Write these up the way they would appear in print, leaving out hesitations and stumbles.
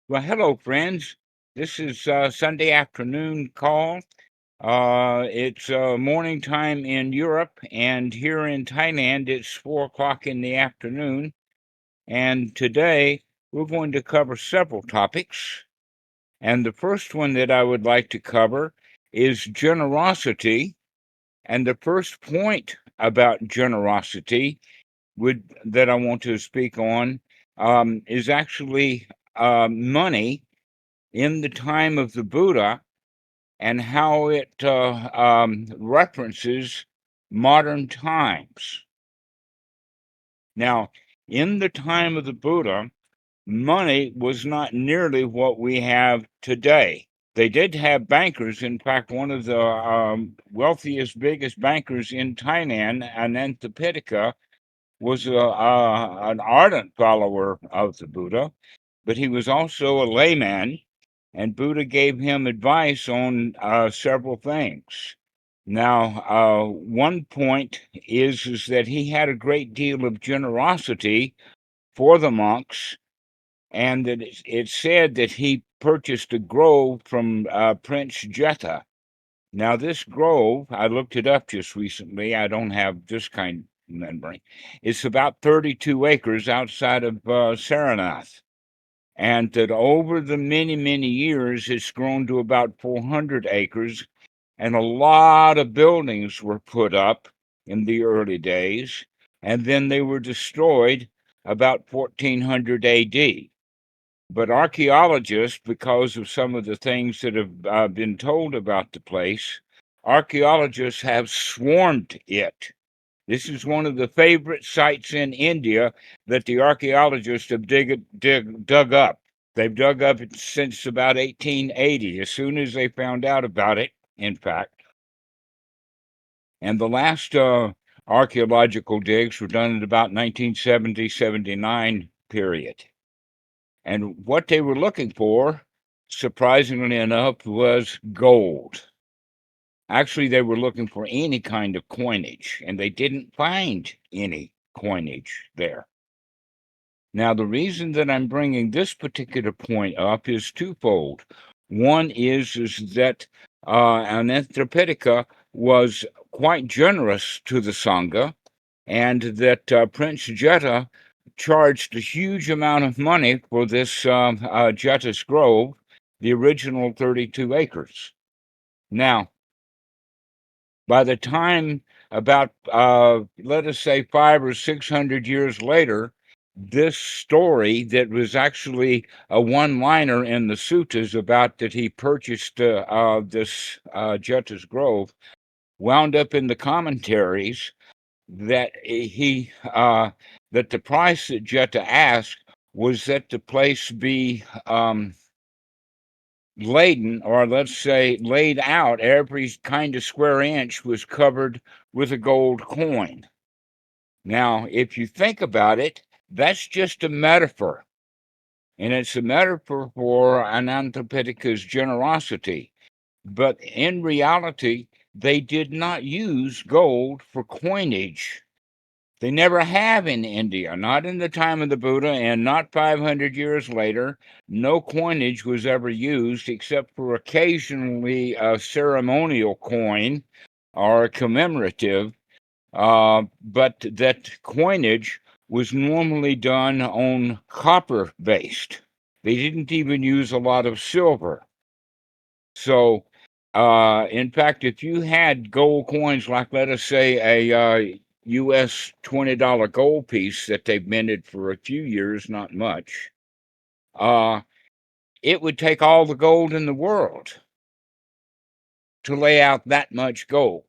Well, hello, friends. This is Sunday afternoon call. It's morning time in Europe, and here in Thailand, it's 4 o'clock in the afternoon. And today, we're going to cover several topics. And the first one that I would like to cover is generosity. And the first point about generosity that I want to speak on is actually money in the time of the Buddha and how it references modern times. Now, in the time of the Buddha, money was not nearly what we have today. They did have bankers. In fact, one of the wealthiest, biggest bankers in Thailand, Anantapittika, was an ardent follower of the Buddha, but he was also a layman, and Buddha gave him advice on several things. Now, one point is that he had a great deal of generosity for the monks, and that it's said that he purchased a grove from Prince Jeta. Now, this grove, I looked it up just recently. I don't have this kind of memory. It's about 32 acres outside of Saranath, and that over the many, many years, it's grown to about 400 acres, and a lot of buildings were put up in the early days, and then they were destroyed about 1400 AD. But archaeologists, because of some of the things that have been told about the place, archaeologists have swarmed it. This is one of the favorite sites in India that the archaeologists have dug up. They've dug up it since about 1880, as soon as they found out about it, in fact. And the last archaeological digs were done at about 1970-79 period. And what they were looking for, surprisingly enough, was gold. Actually, they were looking for any kind of coinage, and they didn't find any coinage there. Now, the reason that I'm bringing this particular point up is twofold. One is that Anantapittika was quite generous to the Sangha, and that Prince Jeta charged a huge amount of money for this Jeta's Grove, the original 32 acres. Now, by the time about, let us say, 500 or 600 years later, this story that was actually a one-liner in the suttas about that he purchased this Jeta's Grove wound up in the commentaries that that the price that Jeta asked was that the place be laden, or let's say laid out, every kind of square inch was covered with a gold coin. Now, if you think about it, that's just a metaphor. And it's a metaphor for Anantapitika's generosity. But in reality, they did not use gold for coinage. They never have in India, not in the time of the Buddha and not 500 years later. No coinage was ever used except for occasionally a ceremonial coin or a commemorative, but that coinage was normally done on copper based. They didn't even use a lot of silver. So, in fact, if you had gold coins, like let us say a US $20 gold piece that they've minted for a few years, not much, it would take all the gold in the world to lay out that much gold.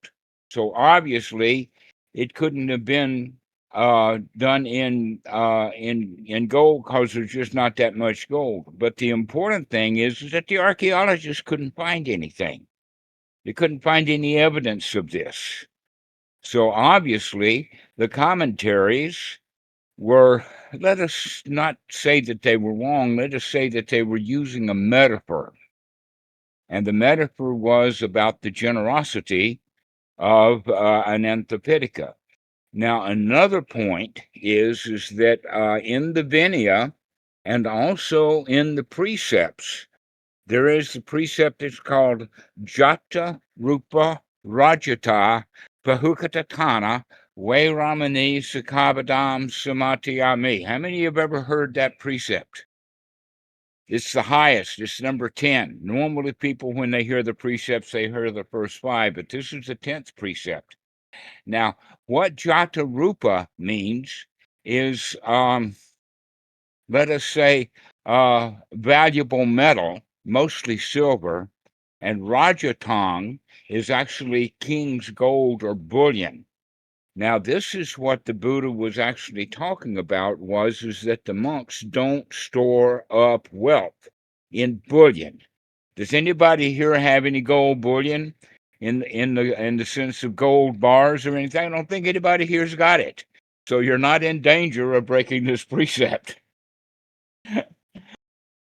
So obviously, it couldn't have been done in gold because there's just not that much gold. But the important thing is that the archaeologists couldn't find anything. They couldn't find any evidence of this. So obviously, the commentaries were, let us not say that they were wrong, let us say that they were using a metaphor. And the metaphor was about the generosity of Anantapittika. Now, another point is that in the Vinaya, and also in the precepts. There is the precept that's called Jata Rupa Rajata Pahukatatana Vairamani Sikabadam Samatiyami. How many of you have ever heard that precept? It's the highest. It's number 10. Normally people, when they hear the precepts, they hear the first 5, but this is the 10th precept. Now, what Jata Rupa means is, let us say, valuable metal, mostly silver, and Rajatang is actually king's gold or bullion. Now, this is what the Buddha was actually talking about, is that the monks don't store up wealth in bullion. Does anybody here have any gold bullion in the sense of gold bars or anything? I don't think anybody here's got it. So you're not in danger of breaking this precept.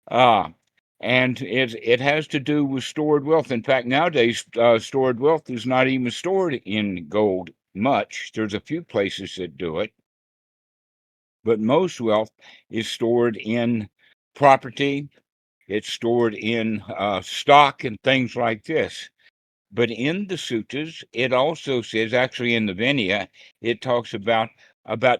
And it has to do with stored wealth. In fact, nowadays, stored wealth is not even stored in gold much. There's a few places that do it, but most wealth is stored in property. It's stored in stock and things like this. But in the suttas, it also says, actually in the Vinaya, it talks about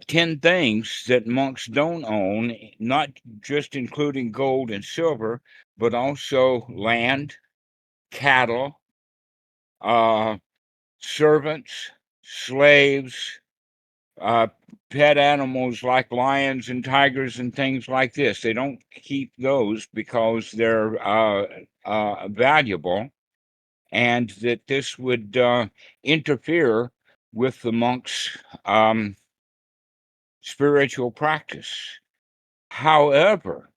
10 things that monks don't own, not just including gold and silver, but also land, cattle, servants, slaves, pet animals like lions and tigers and things like this. They don't keep those because they're valuable, and that this would interfere with the monk's spiritual practice. However,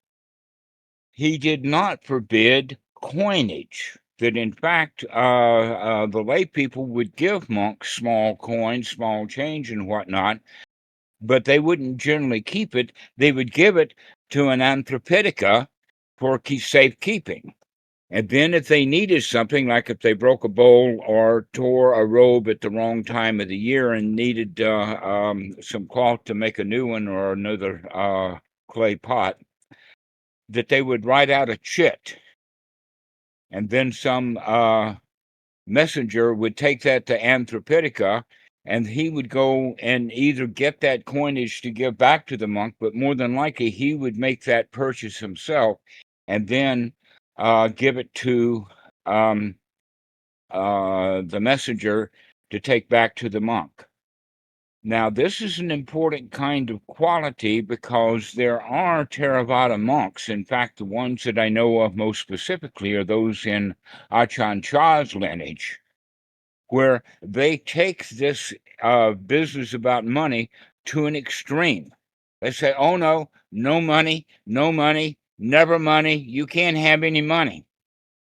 he did not forbid coinage. That in fact, the lay people would give monks small coins, small change, and whatnot, but they wouldn't generally keep it. They would give it to an anthropitica for safekeeping. And then if they needed something, like if they broke a bowl or tore a robe at the wrong time of the year and needed some cloth to make a new one or another clay pot, that they would write out a chit. And then some messenger would take that to Anthropitica, and he would go and either get that coinage to give back to the monk, but more than likely he would make that purchase himself and then give it to the messenger to take back to the monk. Now, this is an important kind of quality because there are Theravada monks. In fact, the ones that I know of most specifically are those in Ajahn Chah's lineage, where they take this business about money to an extreme. They say, oh, no money, never money, you can't have any money.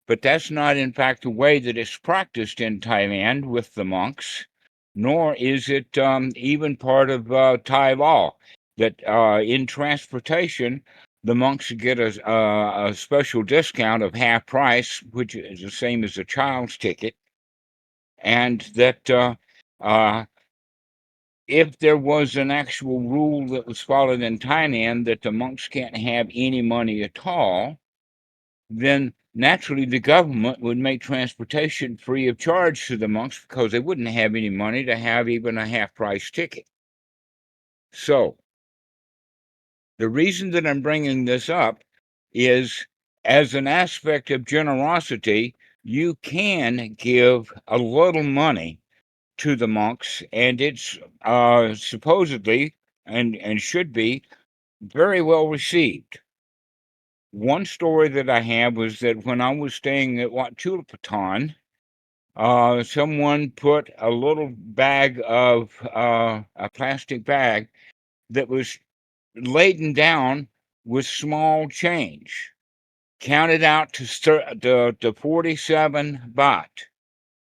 But that's not, in fact, the way that it's practiced in Thailand with the monks, nor is it even part of Thai law, that in transportation, the monks get a special discount of half price, which is the same as a child's ticket, and that if there was an actual rule that was followed in Thailand that the monks can't have any money at all, then naturally the government would make transportation free of charge to the monks because they wouldn't have any money to have even a half-price ticket. So the reason that I'm bringing this up is, as an aspect of generosity, you can give a little money to the monks, and it's supposedly and should be very well received. One story that I have was that when I was staying at Wat Chulapatan, someone put a little bag of a plastic bag that was laden down with small change, counted out to 47 baht.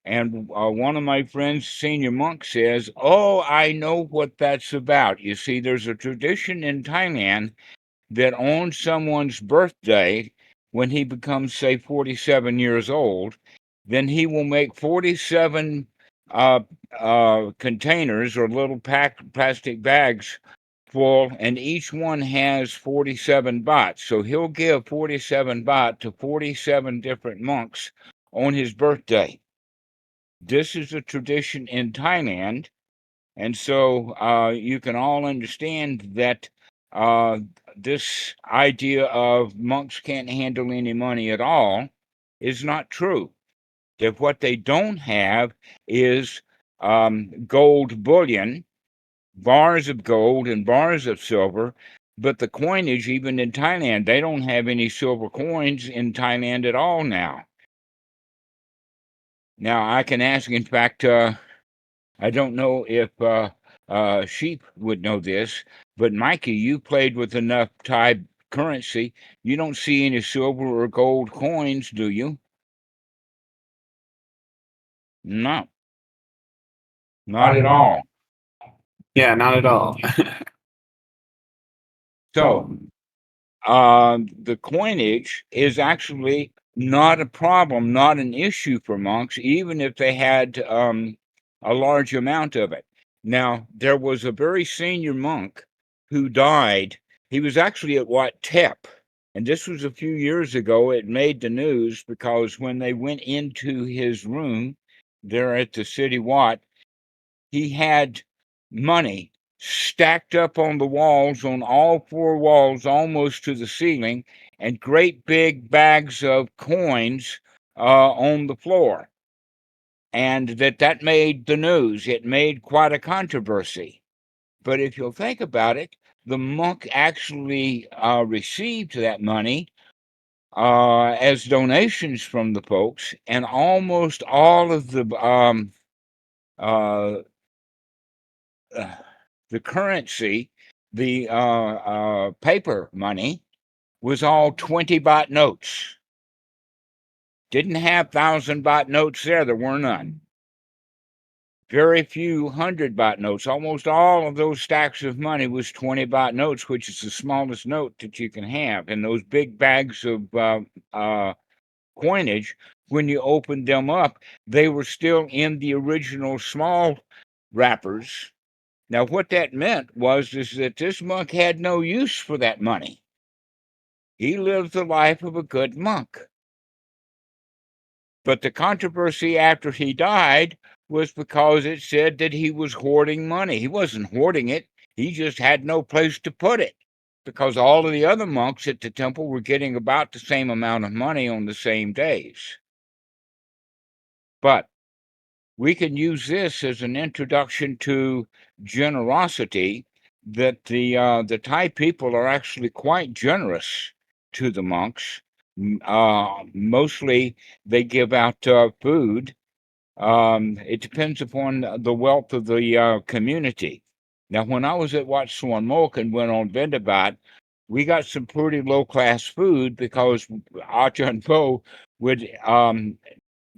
And one of my friends, senior monk, says, oh, I know what that's about. You see, there's a tradition in Thailand that on someone's birthday, when he becomes, say, 47 years old, then he will make 47 containers or little plastic bags full, and each one has 47 baht. So he'll give 47 baht to 47 different monks on his birthday. This is a tradition in Thailand, and so you can all understand that this idea of monks can't handle any money at all is not true. That what they don't have is gold bullion, bars of gold and bars of silver, but the coinage, even in Thailand, they don't have any silver coins in Thailand at all now. Now, I can ask, in fact, I don't know if Sheep would know this, but Mikey, you played with enough Thai currency. You don't see any silver or gold coins, do you? No, not at all. Yeah, not at all. So, the coinage is actually not a problem, not an issue for monks, even if they had a large amount of it. Now, there was a very senior monk who died. He was actually at Wat Tep, and this was a few years ago. It made the news because when they went into his room there at the city Wat, he had money stacked up on the walls, on all four walls, almost to the ceiling, and great big bags of coins on the floor. And that made the news. It made quite a controversy. But if you'll think about it, the monk actually received that money as donations from the folks, and almost all of uh, the currency, the paper money, was all 20 baht notes. Didn't have 1,000 baht notes there. There were none. Very few 100 baht notes. Almost all of those stacks of money was 20 baht notes, which is the smallest note that you can have. And those big bags of coinage, when you opened them up, they were still in the original small wrappers. Now, what that meant was that this monk had no use for that money. He lived the life of a good monk. But the controversy after he died was because it said that he was hoarding money. He wasn't hoarding it. He just had no place to put it, because all of the other monks at the temple were getting about the same amount of money on the same days. But we can use this as an introduction to generosity, that the Thai people are actually quite generous to the monks. Mostly they give out food. It depends upon the wealth of the community. Now, when I was at Wat Suan Mok and went on Vendabat, we got some pretty low-class food because Ajahn Po would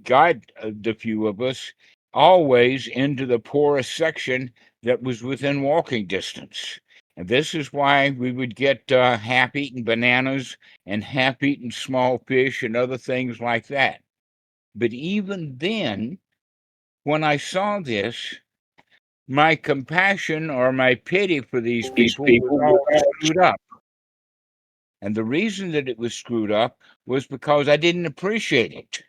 guide the few of us always into the poorest section that was within walking distance. And this is why we would get half-eaten bananas and half-eaten small fish and other things like that. But even then, when I saw this, my compassion or my pity for these people was all screwed up. And the reason that it was screwed up was because I didn't appreciate it.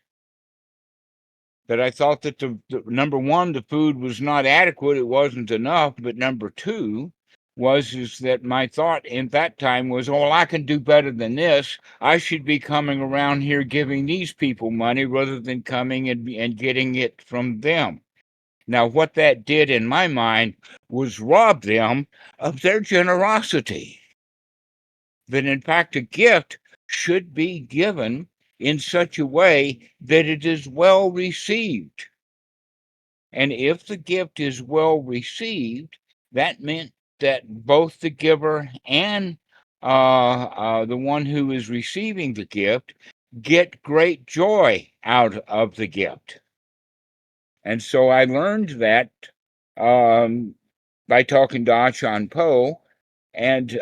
That I thought that the number one, the food was not adequate, it wasn't enough. But number two is that my thought in that time was, oh, I can do better than this. I should be coming around here giving these people money rather than coming and getting it from them. Now, what that did in my mind was rob them of their generosity. That in fact, a gift should be given in such a way that it is well received. And if the gift is well received, that meant that both the giver and the one who is receiving the gift get great joy out of the gift. And so I learned that by talking to Ajahn Po, and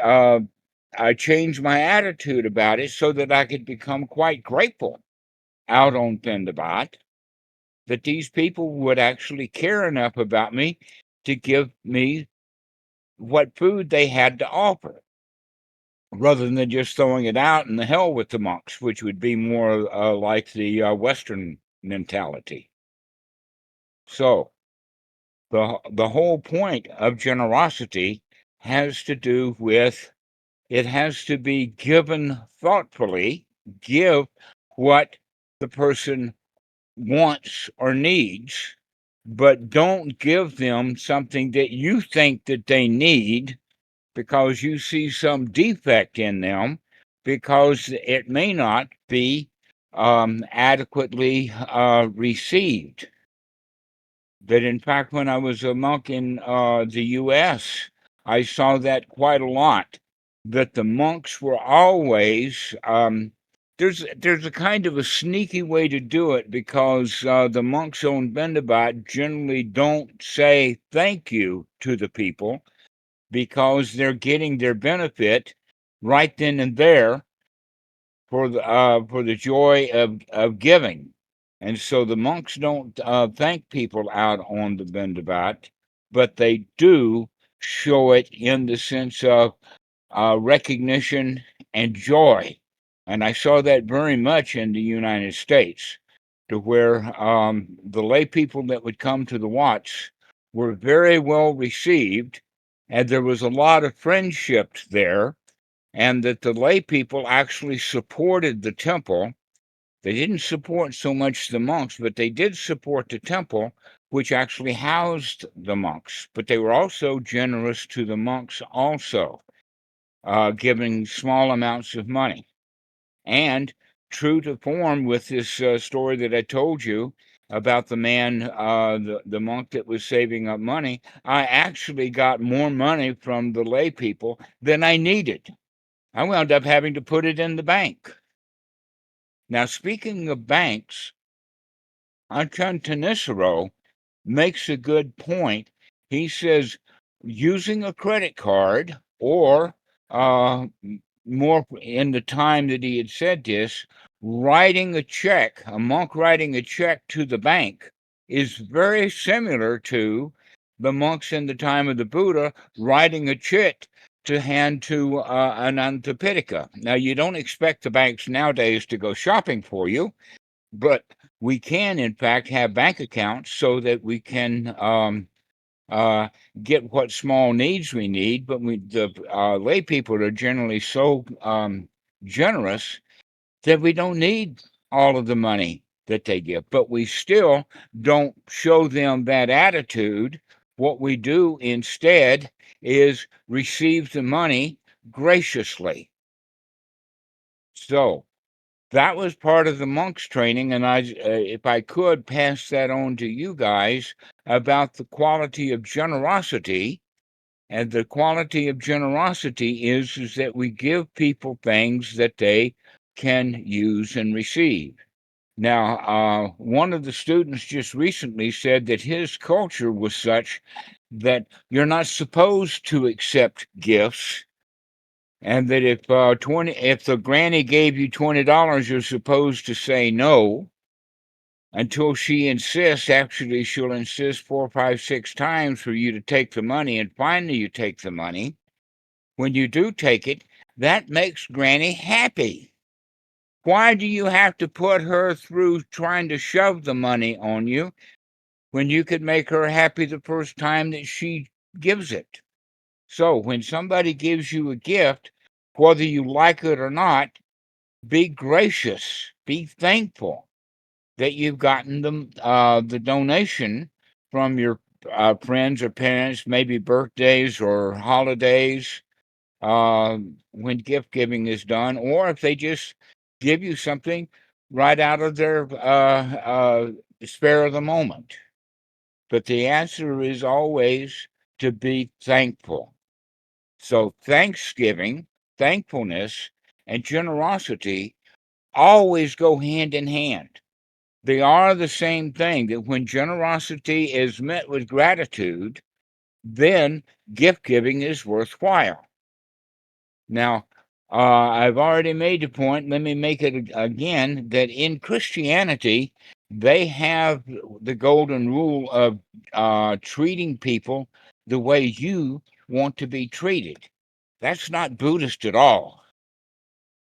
I changed my attitude about it so that I could become quite grateful out on Pendabat, that these people would actually care enough about me to give me what food they had to offer, rather than just throwing it out and the hell with the monks, which would be more like the Western mentality. So the whole point of generosity has to do with, it has to be given thoughtfully. Give what the person wants or needs, but don't give them something that you think that they need because you see some defect in them, because it may not be adequately received. That in fact, when I was a monk in the U.S., I saw that quite a lot. That the monks were always there's a kind of a sneaky way to do it, because the monks on Bendabat generally don't say thank you to the people, because they're getting their benefit right then and there for the joy of giving. And so the monks don't thank people out on the Bendabat, but they do show it in the sense of recognition and joy. And I saw that very much in the United States, to where the lay people that would come to the Watts were very well received, and there was a lot of friendship there, and that the lay people actually supported the temple. They didn't support so much the monks, but they did support the temple, which actually housed the monks. But they were also generous to the monks also, giving small amounts of money. And true to form with this story that I told you about the man, the monk that was saving up money, I actually got more money from the lay people than I needed. I wound up having to put it in the bank. Now, speaking of banks, Ajahn Tanisaro makes a good point. He says using a credit card, or more in the time that he had said this, writing a check, a monk writing a check to the bank, is very similar to the monks in the time of the Buddha writing a check to hand to Anantapitaka. Now, you don't expect the banks nowadays to go shopping for you, but we can, in fact, have bank accounts so that we can uh, get what small needs we need. But the lay people are generally so generous that we don't need all of the money that they give. But we still don't show them that attitude. What we do instead is receive the money graciously. So that was part of the monks training, and if I could pass that on to you guys about the quality of generosity. And the quality of generosity is that we give people things that they can use and receive. Now, one of the students just recently said that his culture was such that you're not supposed to accept gifts, and that if if the granny gave you $20, you're supposed to say no until she insists. Actually, she'll insist 4, 5, 6 times for you to take the money, and finally you take the money. When you do take it, that makes Granny happy. Why do you have to put her through trying to shove the money on you when you could make her happy the first time that she gives it? So when somebody gives you a gift, whether you like it or not, be gracious, be thankful that you've gotten the donation from your friends or parents, maybe birthdays or holidays, when gift giving is done, or if they just give you something right out of their spare of the moment. But the answer is always to be thankful. So thanksgiving, thankfulness, and generosity always go hand in hand. They are the same thing, that when generosity is met with gratitude, then gift giving is worthwhile. Now, I've already made the point, let me make it again, that in Christianity, they have the golden rule of treating people the way you want to be treated. That's not Buddhist at all.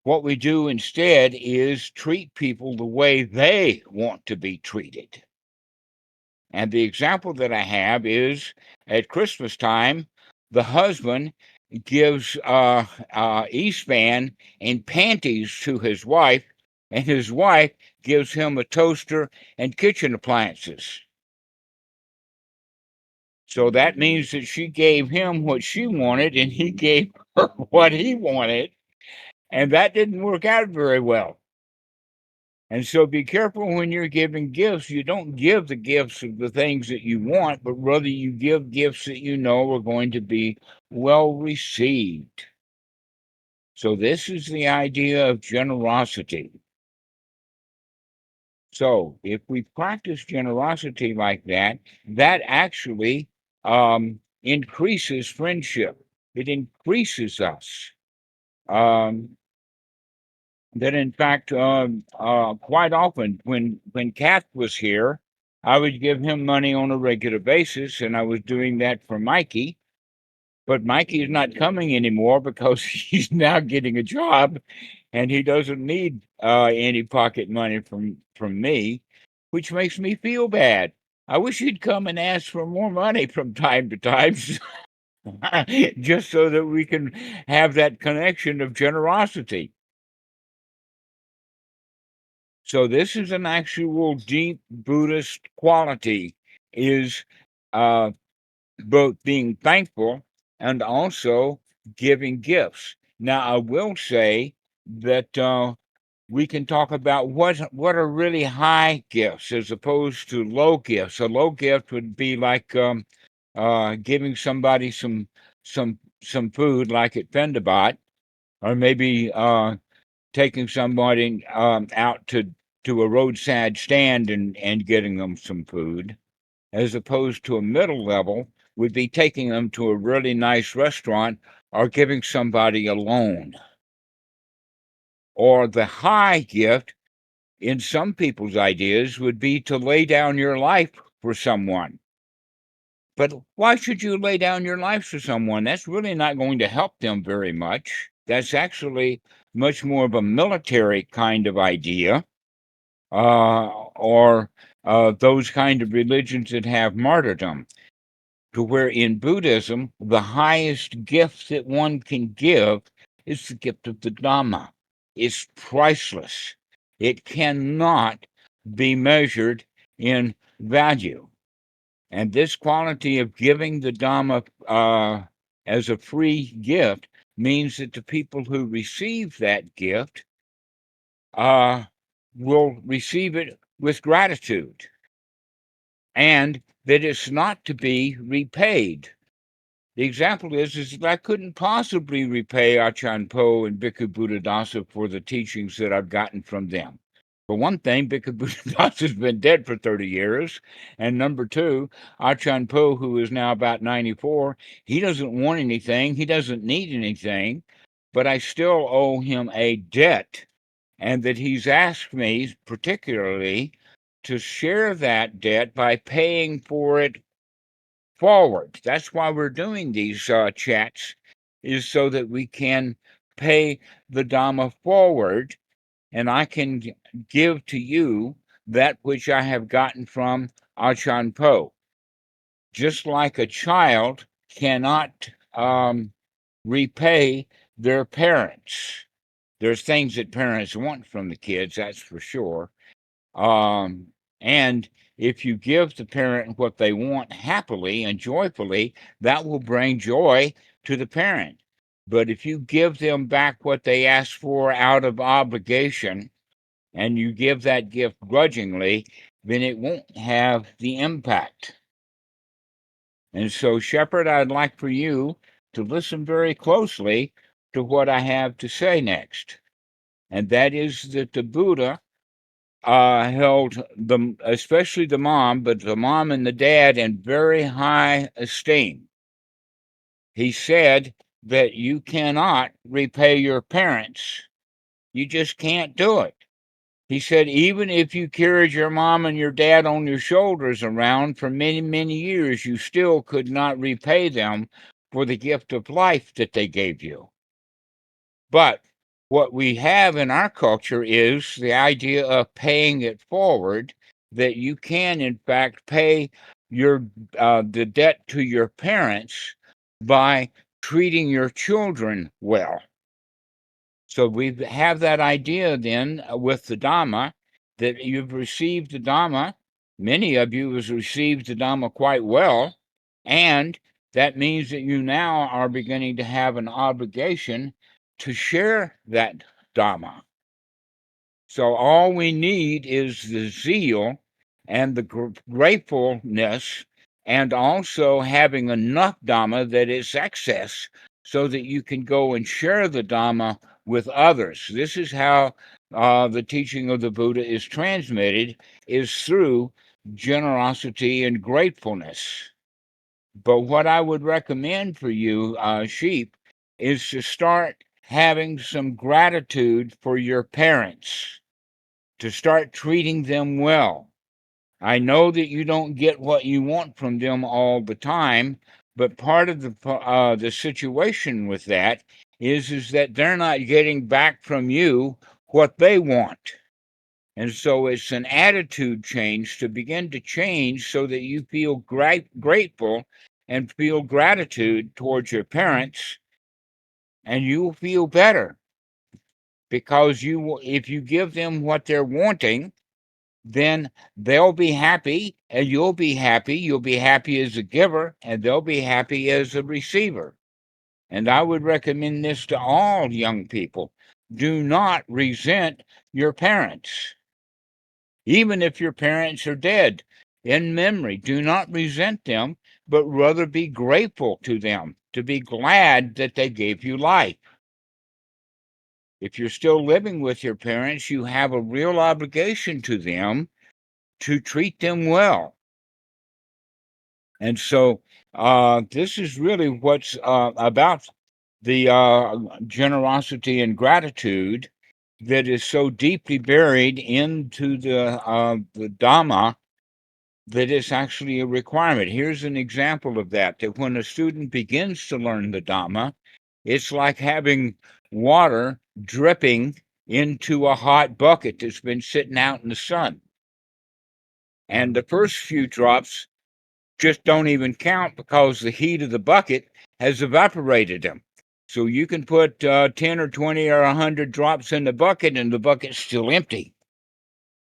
What we do instead is treat people the way they want to be treated. And the example that I have is at Christmas time, the husband gives E-span and panties to his wife, and his wife gives him a toaster and kitchen appliances. So that means that she gave him what she wanted, and he gave her what he wanted, and that didn't work out very well. And so be careful when you're giving gifts. You don't give the gifts of the things that you want, but rather you give gifts that you know are going to be well received. So this is the idea of generosity. So if we practice generosity like that, that actually increases friendship. It increases us. That in fact, quite often when Kath was here, I would give him money on a regular basis, and I was doing that for Mikey. But Mikey is not coming anymore because he's now getting a job, and he doesn't need any pocket money from me, which makes me feel bad. I wish he'd come and ask for more money from time to time, just so that we can have that connection of generosity. So this is an actual deep Buddhist quality, is uh, both being thankful and also giving gifts. Now, I will say that we can talk about what are really high gifts as opposed to low gifts. A low gift would be like giving somebody some food, like at Fendabat, or maybe taking somebody out to a roadside stand and getting them some food, as opposed to a middle level would be taking them to a really nice restaurant or giving somebody a loan. Or the high gift in some people's ideas would be to lay down your life for someone. But why should you lay down your life for someone? That's really not going to help them very much. That's actually much more of a military kind of idea, or those kind of religions that have martyrdom. To where in Buddhism, the highest gift that one can give is the gift of the Dhamma. It's priceless. It cannot be measured in value. And this quality of giving the Dhamma as a free gift means that the people who receive that gift will receive it with gratitude, and that it's not to be repaid. The example is that I couldn't possibly repay Achan Po and Bhikkhu Buddhadasa for the teachings that I've gotten from them. For one thing, Bhikkhu Buddhadasa has been dead for 30 years. And number two, Achan Po, who is now about 94, he doesn't want anything. He doesn't need anything. But I still owe him a debt. And that he's asked me particularly to share that debt by paying for it forward. That's why we're doing these chats, is so that we can pay the Dhamma forward, and I can give to you that which I have gotten from Achan Po. Just like a child cannot repay their parents. There's things that parents want from the kids, that's for sure. And if you give the parent what they want happily and joyfully, that will bring joy to the parent. But if you give them back what they ask for out of obligation, and you give that gift grudgingly, then it won't have the impact. And so, Shepherd, I'd like for you to listen very closely to what I have to say next. And that is that the Buddha held especially the mom, but the mom and the dad in very high esteem. He said that you cannot repay your parents. You just can't do it. He said, even if you carried your mom and your dad on your shoulders around for many, many years, you still could not repay them for the gift of life that they gave you. But what we have in our culture is the idea of paying it forward, that you can, in fact, pay the debt to your parents by treating your children well. So we have that idea then with the Dhamma, that you've received the Dhamma. Many of you have received the Dhamma quite well, and that means that you now are beginning to have an obligation to share that Dhamma. So all we need is the zeal and the gratefulness, and also having enough Dhamma that it's excess, so that you can go and share the Dhamma with others. This is how the teaching of the Buddha is transmitted, is through generosity and gratefulness. But what I would recommend for you, sheep, is to start having some gratitude for your parents, to start treating them well. I know that you don't get what you want from them all the time, but part of the situation with that is that they're not getting back from you what they want. And so it's an attitude change to begin to change, so that you feel grateful and feel gratitude towards your parents, and you'll feel better, because if you give them what they're wanting, then they'll be happy and you'll be happy. You'll be happy as a giver, and they'll be happy as a receiver. And I would recommend this to all young people. Do not resent your parents. Even if your parents are dead, in memory, do not resent them, but rather be grateful to them, to be glad that they gave you life. If you're still living with your parents, you have a real obligation to them to treat them well. And so this is really what's about the generosity and gratitude that is so deeply buried into the Dhamma, that it's actually a requirement. Here's an example of that when a student begins to learn the Dhamma, it's like having water dripping into a hot bucket that's been sitting out in the sun. And the first few drops just don't even count, because the heat of the bucket has evaporated them. So you can put 10 or 20 or 100 drops in the bucket, and the bucket's still empty.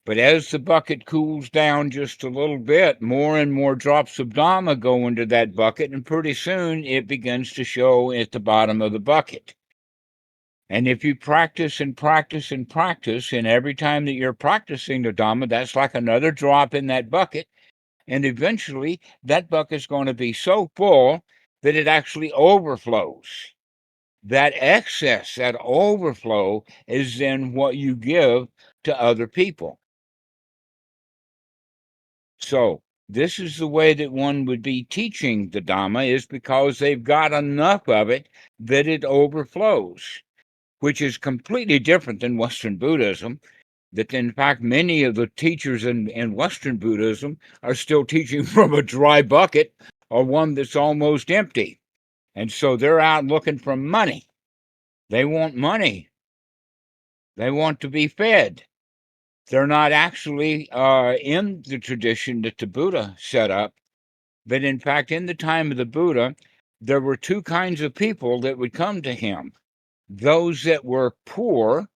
But as the bucket cools down just a little bit, more and more drops of Dhamma go into that bucket, and pretty soon it begins to show at the bottom of the bucket. And if you practice and practice and practice, and every time that you're practicing the Dhamma, that's like another drop in that bucket. And eventually that bucket's going to be so full that it actually overflows. That excess, that overflow, is then what you give to other people. So this is the way that one would be teaching the Dhamma, is because they've got enough of it that it overflows, which is completely different than Western Buddhism. That in fact many of the teachers in Western Buddhism are still teaching from a dry bucket, or one that's almost empty. And so they're out looking for money. They want money. They want to be fed. They're not actually in the tradition that the Buddha set up. But in fact, in the time of the Buddha, there were two kinds of people that would come to him. Those that were poor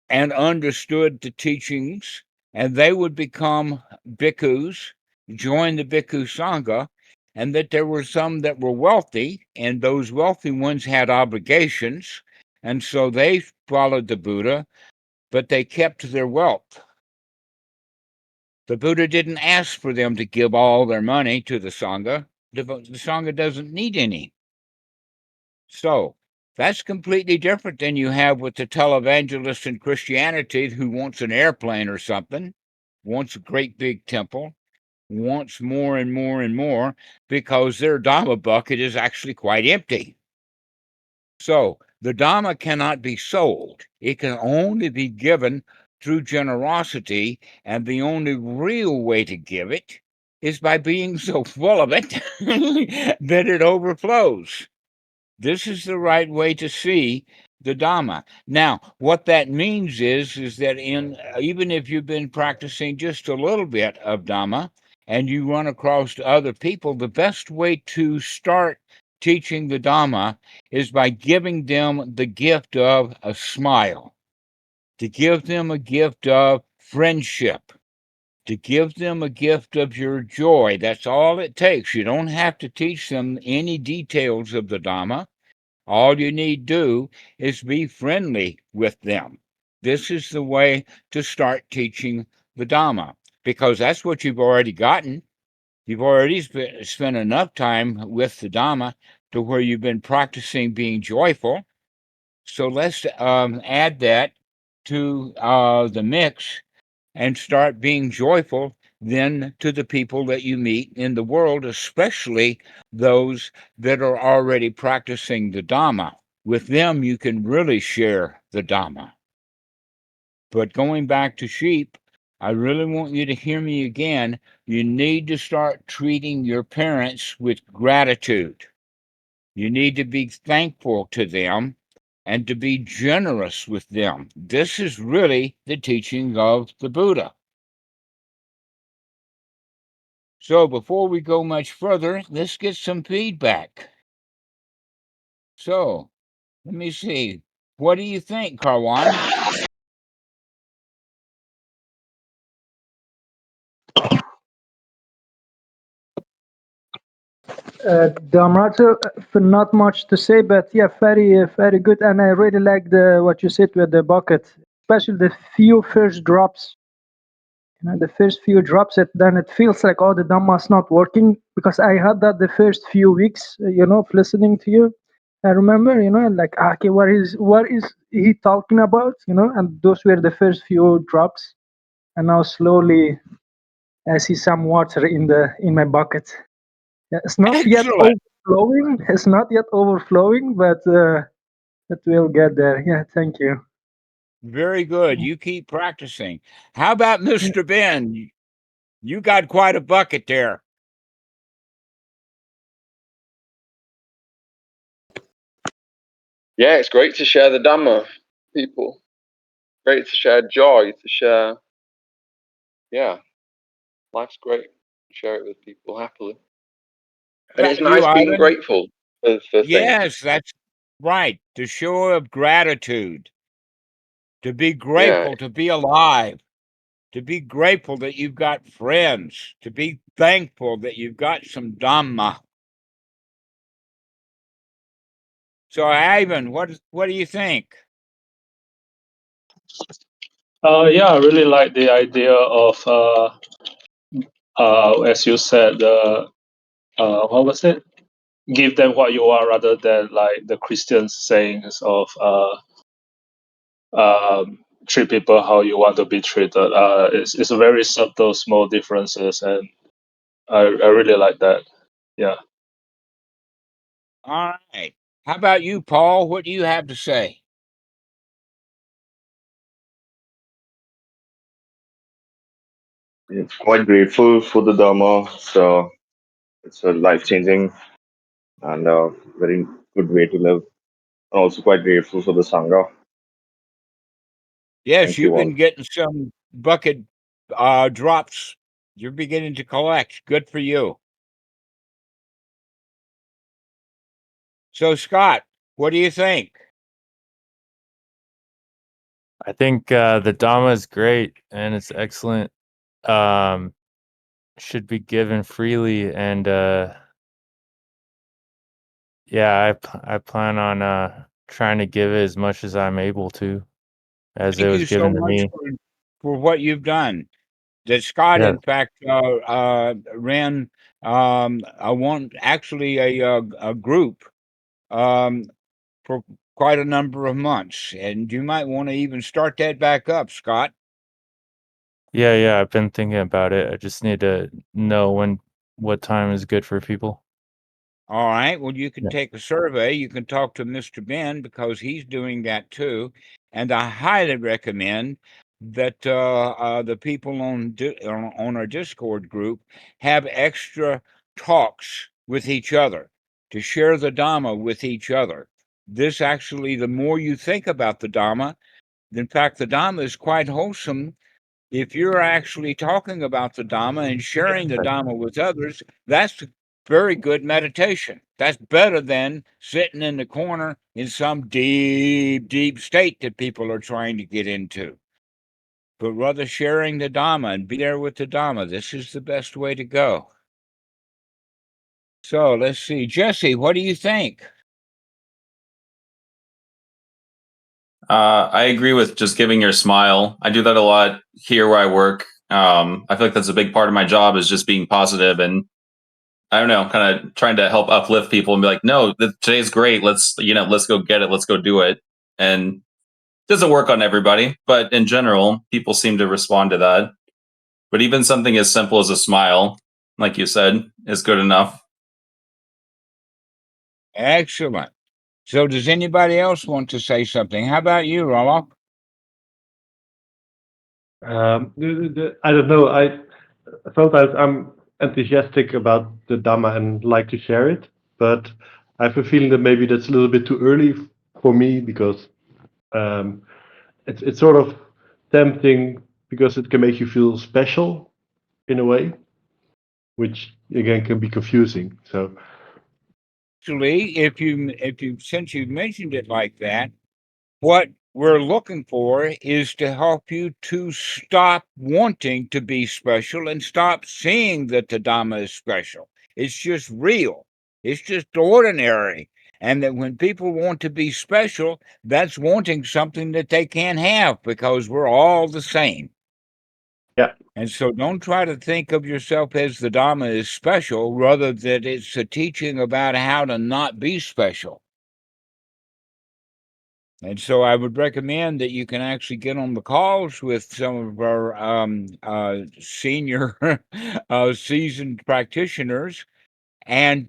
and understood the teachings, and they would become bhikkhus, join the bhikkhu Sangha, and that there were some that were wealthy, and those wealthy ones had obligations, and so they followed the Buddha, but they kept their wealth. The Buddha didn't ask for them to give all their money to the Sangha. The Sangha doesn't need any. So that's completely different than you have with the televangelist in Christianity, who wants an airplane or something, wants a great big temple, wants more and more and more, because their Dhamma bucket is actually quite empty. So the Dhamma cannot be sold. It can only be given through generosity, and the only real way to give it is by being so full of it that it overflows. This is the right way to see the Dhamma. Now, what that means is that even if you've been practicing just a little bit of Dhamma and you run across other people, the best way to start teaching the Dhamma is by giving them the gift of a smile, to give them a gift of friendship, to give them a gift of your joy. That's all it takes. You don't have to teach them any details of the Dhamma. All you need do is be friendly with them. This is the way to start teaching the Dhamma, because that's what you've already gotten. You've already spent enough time with the Dhamma to where you've been practicing being joyful. So let's add that to the mix and start being joyful then to the people that you meet in the world, especially those that are already practicing the Dhamma. With them, you can really share the Dhamma. But going back to sheep, I really want you to hear me again. You need to start treating your parents with gratitude. You need to be thankful to them and to be generous with them. This is really the teaching of the Buddha. So before we go much further, let's get some feedback. So let me see. What do you think, Karwan? Dhammarato, not much to say, but yeah, very good. And I really like what you said with the bucket, especially the few first drops. The first few drops, then it feels like the Dhamma is not working, because I had that the first few weeks, of listening to you. I remember, like, okay, what is he talking about, and those were the first few drops, and now slowly I see some water in my bucket. Yeah, it's not yet Excellent. overflowing. It's not yet overflowing, but it will get there. Yeah, thank you. Very good. You keep practicing. How about Mr. Ben? You got quite a bucket there. Yeah, it's great to share the Dhamma, people. Great to share joy, to share, life's great. Share it with people happily. And About it's you, nice being Ivan? grateful for things. Yes, that's right. The show of gratitude, to be Yeah, grateful, to be alive, to be grateful that you've got friends, to be thankful that you've got some Dhamma. So, Ivan, what do you think? Yeah, I really like the idea of, as you said, what was it? Give them what you are, rather than like the Christian sayings of treat people how you want to be treated. It's a very subtle, small differences, and I really like that. Yeah. All right. How about you, Paul? What do you have to say? It's quite grateful for the Dharma. So it's a life changing and a very good way to live. And also quite grateful for the Sangha. Yes, Thank you you've all. been getting some bucket drops. You're beginning to collect. Good for you. So, Scott, what do you think? I think the Dhamma is great and it's excellent. Should be given freely, and yeah, I plan on trying to give it as much as I'm able to, as it Thank was you so given to much me. for what you've done. That Scott, Yeah, in fact, ran a group um, for quite a number of months, and you might want to even start that back up, Scott. yeah. I've been thinking about it. I just need to know what time is good for people. All right. Well, you can Yeah. take a survey. You can talk to Mr. Ben because he's doing that too. And I highly recommend that the people on our Discord group have extra talks with each other to share the Dhamma with each other. This actually, the more you think about the Dhamma, in fact, the Dhamma is quite wholesome. If you're actually talking about the Dhamma and sharing the Dhamma with others, that's very good meditation. That's better than sitting in the corner in some deep, deep state that people are trying to get into. But rather sharing the Dhamma and be there with the Dhamma, this is the best way to go. So let's see. Jesse, what do you think? I agree with just giving your smile. I do that a lot here where I work. I feel like that's a big part of my job is just being positive and I don't know, kind of trying to help uplift people and be like, no, today's great. Let's go get it. Let's go do it. And it doesn't work on everybody, but in general, people seem to respond to that. But even something as simple as a smile, like you said, is good enough. Excellent. So does anybody else want to say something? How about you, Rollo? I don't know. Sometimes I'm enthusiastic about the Dhamma and like to share it, but I have a feeling that maybe that's a little bit too early for me because it's sort of tempting because it can make you feel special in a way, which again can be confusing. So Actually, if you since you mentioned it like that, what we're looking for is to help you to stop wanting to be special and stop seeing that the Dhamma is special. It's just real. It's just ordinary. And that when people want to be special, that's wanting something that they can't have because we're all the same. yeah, And so don't try to think of yourself as the Dhamma is special, rather that it's a teaching about how to not be special. And so I would recommend that you can actually get on the calls with some of our senior seasoned practitioners and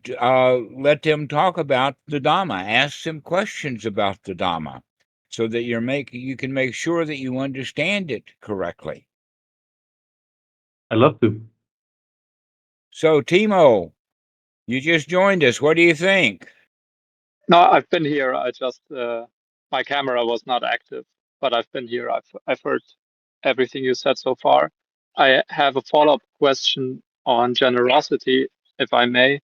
let them talk about the Dhamma. Ask them questions about the Dhamma so that you can make sure that you understand it correctly. I love to. So, Timo, you just joined us. What do you think? No, I've been here. I just my camera was not active, but I've been here. I've heard everything you said so far. I have a follow-up question on generosity, if I may,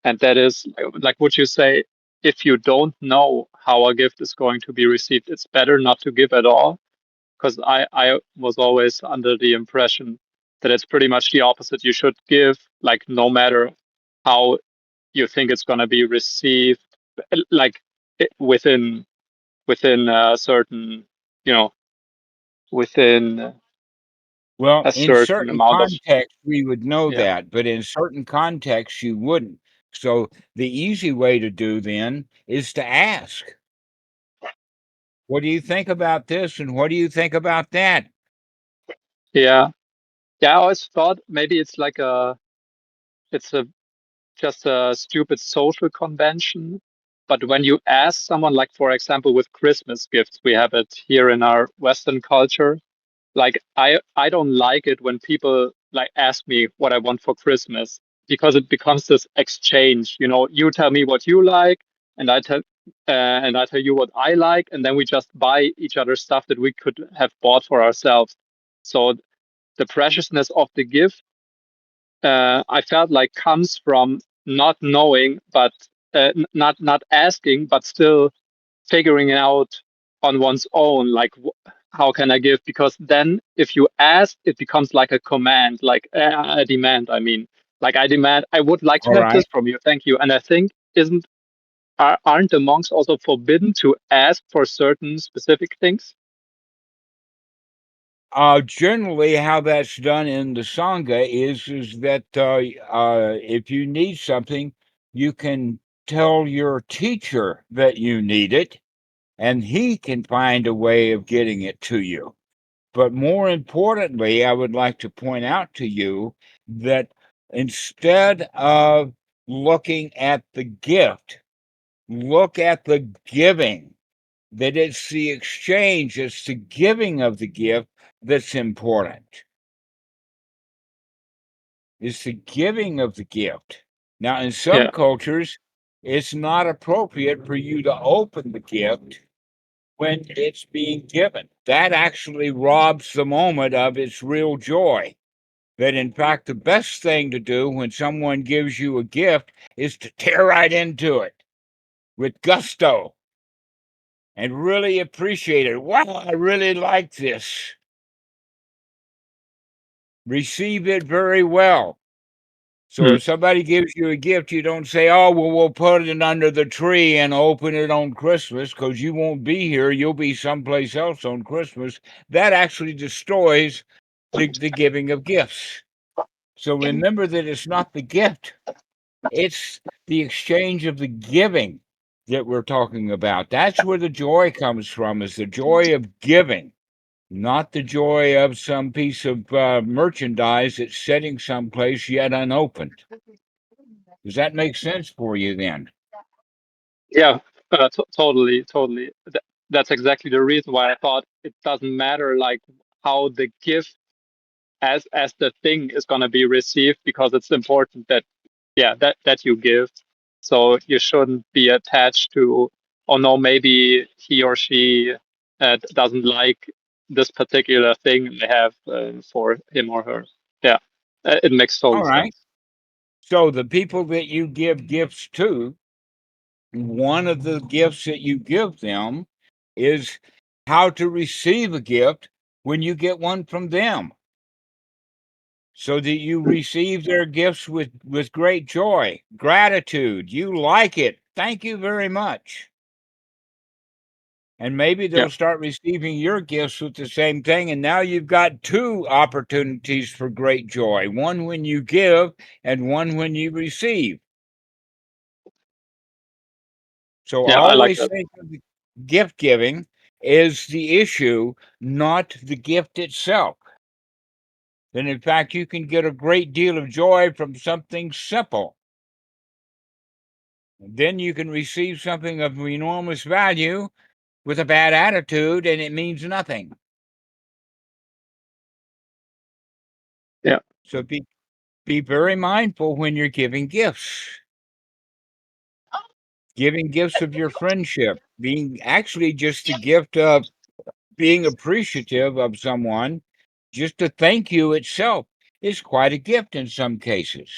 and that is like, would you say if you don't know how a gift is going to be received, it's better not to give at all? Because I was always under the impression that it's pretty much the opposite. You should give, like, no matter how you think it's going to be received, like within a certain, within Well, a in certain certain amount of, contexts, we would know yeah. that, but in certain contexts, you wouldn't. So the easy way to do then is to ask, what do you think about this? And what do you think about that? Yeah. I always thought maybe it's just a stupid social convention. But when you ask someone, like, for example, with Christmas gifts, we have it here in our Western culture. Like, I don't like it when people like ask me what I want for Christmas, because it becomes this exchange. You tell me what you like, and I tell you what I like, and then we just buy each other stuff that we could have bought for ourselves. So the preciousness of the gift, I felt like, comes from not knowing, but not asking, but still figuring it out on one's own. Like, how can I give? Because then, if you ask, it becomes like a command, like a demand. I mean, like, I demand, I would like to All have right. this from you. Thank you. And I think, aren't the monks also forbidden to ask for certain specific things? Generally, how that's done in the Sangha is that if you need something, you can tell your teacher that you need it, and he can find a way of getting it to you. But more importantly, I would like to point out to you that instead of looking at the gift, look at the giving. that it's the exchange, it's the giving of the gift that's important. It's the giving of the gift. Now, in some cultures, it's not appropriate for you to open the gift when it's being given. That actually robs the moment of its real joy. That, in fact, the best thing to do when someone gives you a gift is to tear right into it with gusto and really appreciate it. Wow, I really like this. Receive it very well. So if somebody gives you a gift, you don't say, oh, well, we'll put it under the tree and open it on Christmas because you won't be here. You'll be someplace else on Christmas. That actually destroys the giving of gifts. So remember that it's not the gift. It's the exchange of the giving that we're talking about. That's where the joy comes from, is the joy of giving, not the joy of some piece of merchandise that's sitting someplace yet unopened. Does that make sense for you then? Yeah, totally. That's exactly the reason why I thought it doesn't matter like how the gift as the thing is going to be received, because it's important that that you give. So you shouldn't be attached to, oh no, maybe he or she doesn't like this particular thing they have for him or her. Yeah, it makes total All right. sense. So the people that you give gifts to, one of the gifts that you give them is how to receive a gift when you get one from them, so that you receive their gifts with great joy, gratitude. You like it. Thank you very much. And maybe they'll start receiving your gifts with the same thing. And now you've got two opportunities for great joy, one when you give and one when you receive. So I like always that. think of the gift giving is the issue, not the gift itself. Then, in fact, you can get a great deal of joy from something simple. Then you can receive something of enormous value with a bad attitude, and it means nothing. Yeah. So be very mindful when you're giving gifts. Giving gifts of your friendship, being actually just the gift of being appreciative of someone, just to thank you itself is quite a gift in some cases.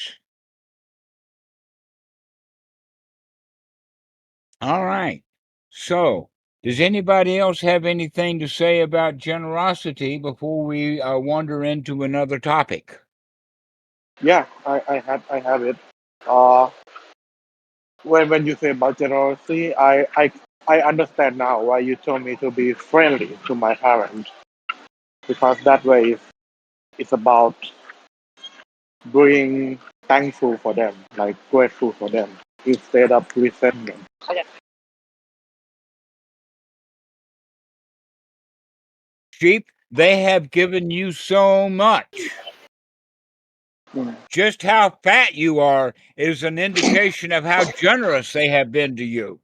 All right. So, does anybody else have anything to say about generosity before we wander into another topic? Yeah, I have it. Uh, when you say about generosity, I understand now why you told me to be friendly to my parents, because that way it's about being thankful for them, like grateful for them, instead of resentment. Sheep, they have given you so much. Just how fat you are is an indication of how generous they have been to you.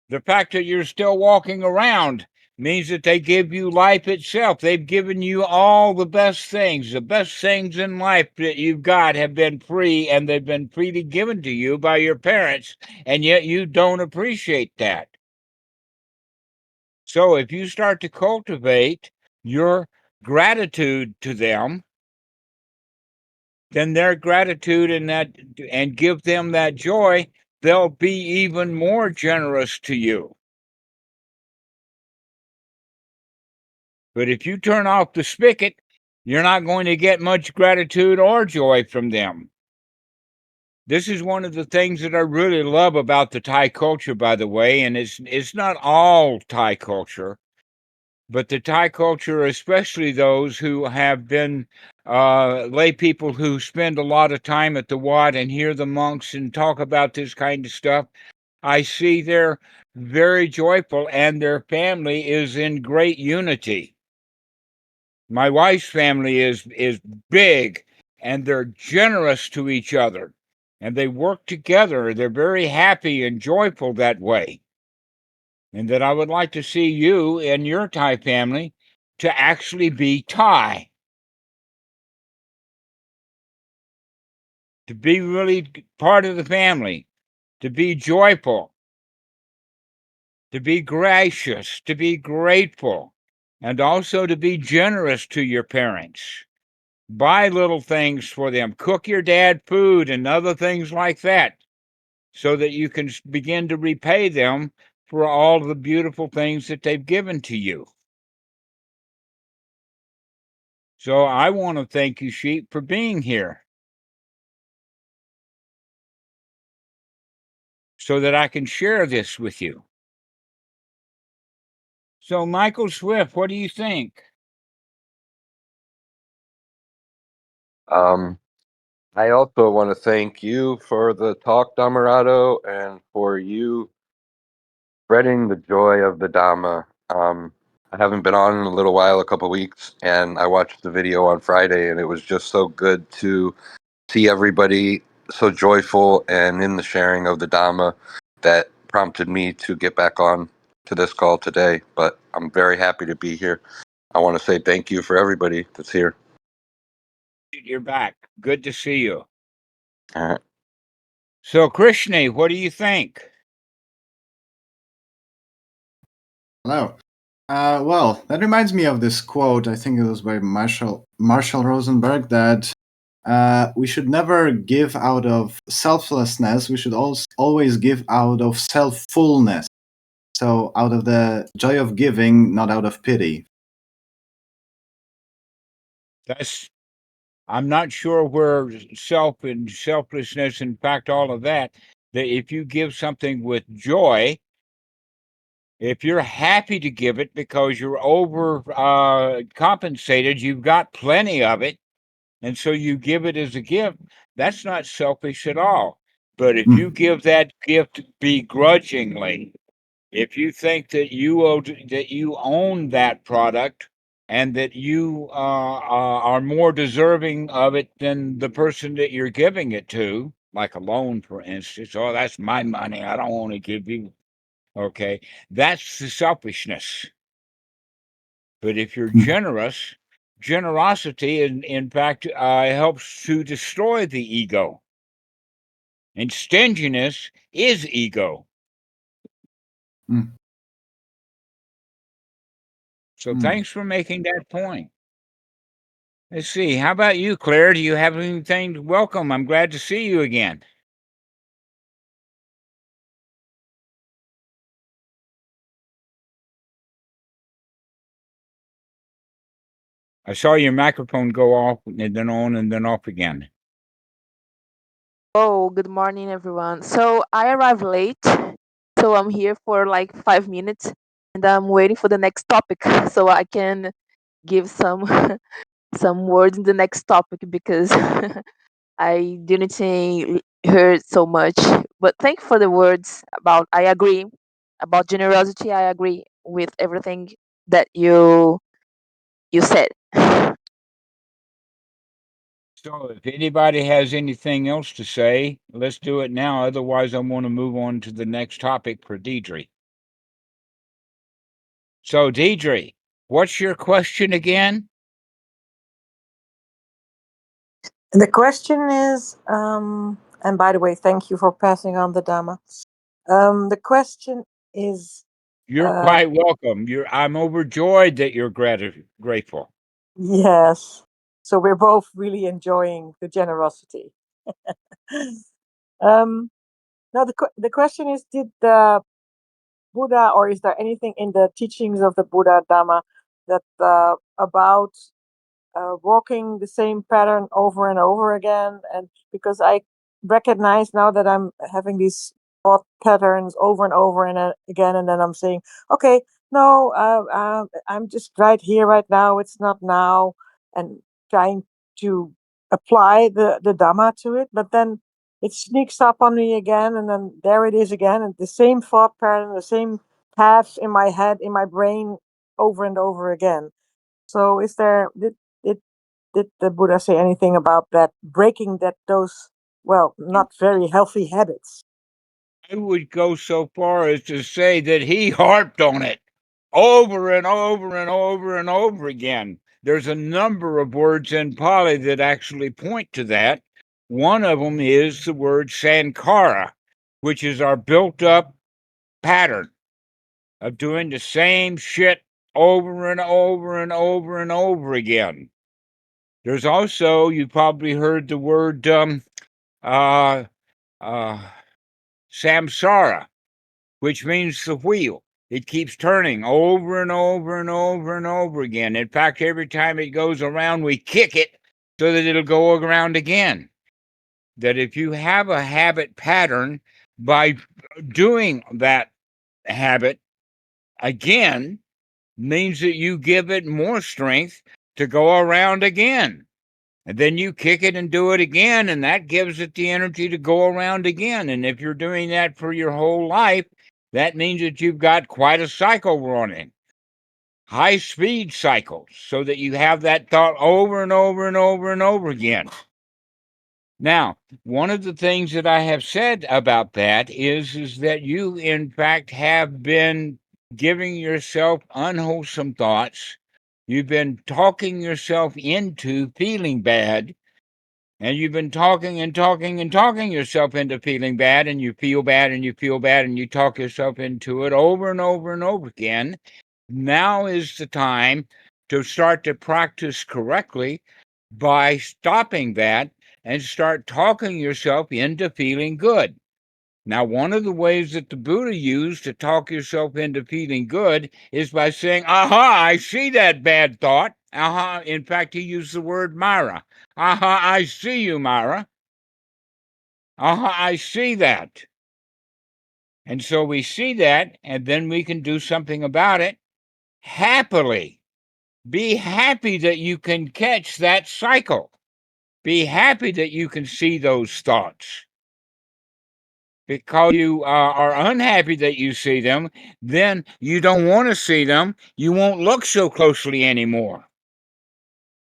The fact that you're still walking around means that they give you life itself. They've given you all the best things. The best things in life that you've got have been free, and they've been freely given to you by your parents, and yet you don't appreciate that. So if you start to cultivate your gratitude to them, then their gratitude and give them that joy, they'll be even more generous to you. But if you turn off the spigot, you're not going to get much gratitude or joy from them. This is one of the things that I really love about the Thai culture, by the way, and it's not all Thai culture, but the Thai culture, especially those who have been lay people who spend a lot of time at the Wat and hear the monks and talk about this kind of stuff. I see they're very joyful, and their family is in great unity. My wife's family is big, and they're generous to each other, and they work together. They're very happy and joyful that way. and that I would like to see you and your Thai family to actually be Thai, to be really part of the family, to be joyful, to be gracious, to be grateful, and also to be generous to your parents. Buy little things for them, cook your dad food and other things like that, so that you can begin to repay them for all the beautiful things that they've given to you. So I want to thank you, Sheep, for being here, so that I can share this with you. So, Michael Swift, what do you think? I also want to thank you for the talk, Dhammarato, and for you spreading the joy of the Dhamma. I haven't been on in a little while, a couple weeks, and I watched the video on Friday, and it was just so good to see everybody so joyful and in the sharing of the Dhamma that prompted me to get back on to this call today. But I'm very happy to be here. I want to say thank you for everybody that's here. You're back. Good to see you. All right. So, Krishna, what do you think? Hello. Well, that reminds me of this quote. I think it was by Marshall Rosenberg that we should never give out of selflessness. We should always give out of self-fullness. So out of the joy of giving, not out of pity. I'm not sure where self and selflessness, in fact, all of that if you give something with joy, if you're happy to give it because you're over compensated, you've got plenty of it, and so you give it as a gift, that's not selfish at all. But if you give that gift begrudgingly, if you think that you own that product and that you are more deserving of it than the person that you're giving it to, like a loan, for instance, oh, that's my money, I don't want to give you. Okay, that's the selfishness. But if you're generous, generosity, in fact, helps to destroy the ego. And stinginess is ego. So thanks for making that point. Let's see. How about you, Claire? Do you have anything? Welcome. I'm glad to see you again. I saw your microphone go off and then on and then off again. Oh, good morning, everyone. So I arrived late, so I'm here for like 5 minutes, and I'm waiting for the next topic so I can give some some words in the next topic because I didn't hear so much. But thank you for the words about. I agree about generosity. I agree with everything that you said. So if anybody has anything else to say, let's do it now. Otherwise, I want to move on to the next topic for Deidre. So, Deidre, what's your question again? The question is, and by the way, thank you for passing on the Dhamma. The question is, You're quite welcome. I'm overjoyed that you're grateful. yes. So we're both really enjoying the generosity. Now the question is, did the Buddha, or is there anything in the teachings of the Buddha Dhamma that about walking the same pattern over and over again? And because I recognize now that I'm having these thought patterns over and over and again, and then I'm saying, okay, no, I'm just right here, right now. It's not now, and trying to apply the Dhamma to it, but then it sneaks up on me again, and then there it is again, and the same thought pattern, the same paths in my head, in my brain, over and over again. So, did the Buddha say anything about that, breaking those, well, not very healthy habits? I would go so far as to say that he harped on it over and over and over and over again. There's a number of words in Pali that actually point to that. One of them is the word sankhara, which is our built up pattern of doing the same shit over and over and over and over again. There's also, you probably heard the word samsara, which means the wheel. It keeps turning over and over and over and over again. In fact, every time it goes around, we kick it so that it'll go around again. That if you have a habit pattern, by doing that habit again, means that you give it more strength to go around again. And then you kick it and do it again, and that gives it the energy to go around again. And if you're doing that for your whole life, that means that you've got quite a cycle running, high speed cycles, so that you have that thought over and over and over and over again. Now, one of the things that I have said about that is that you, in fact, have been giving yourself unwholesome thoughts. You've been talking yourself into feeling bad, and you've been talking and talking and talking yourself into feeling bad, and you feel bad and you feel bad, and you talk yourself into it over and over and over again. Now is the time to start to practice correctly by stopping that and start talking yourself into feeling good. Now, one of the ways that the Buddha used to talk yourself into feeling good is by saying, aha, I see that bad thought. Aha. In fact, he used the word Mara. Aha, I see you, Mara. Aha, I see that. And so we see that, and then we can do something about it happily. Be happy that you can catch that cycle. Be happy that you can see those thoughts. Because you are unhappy that you see them, then you don't want to see them. You won't look so closely anymore.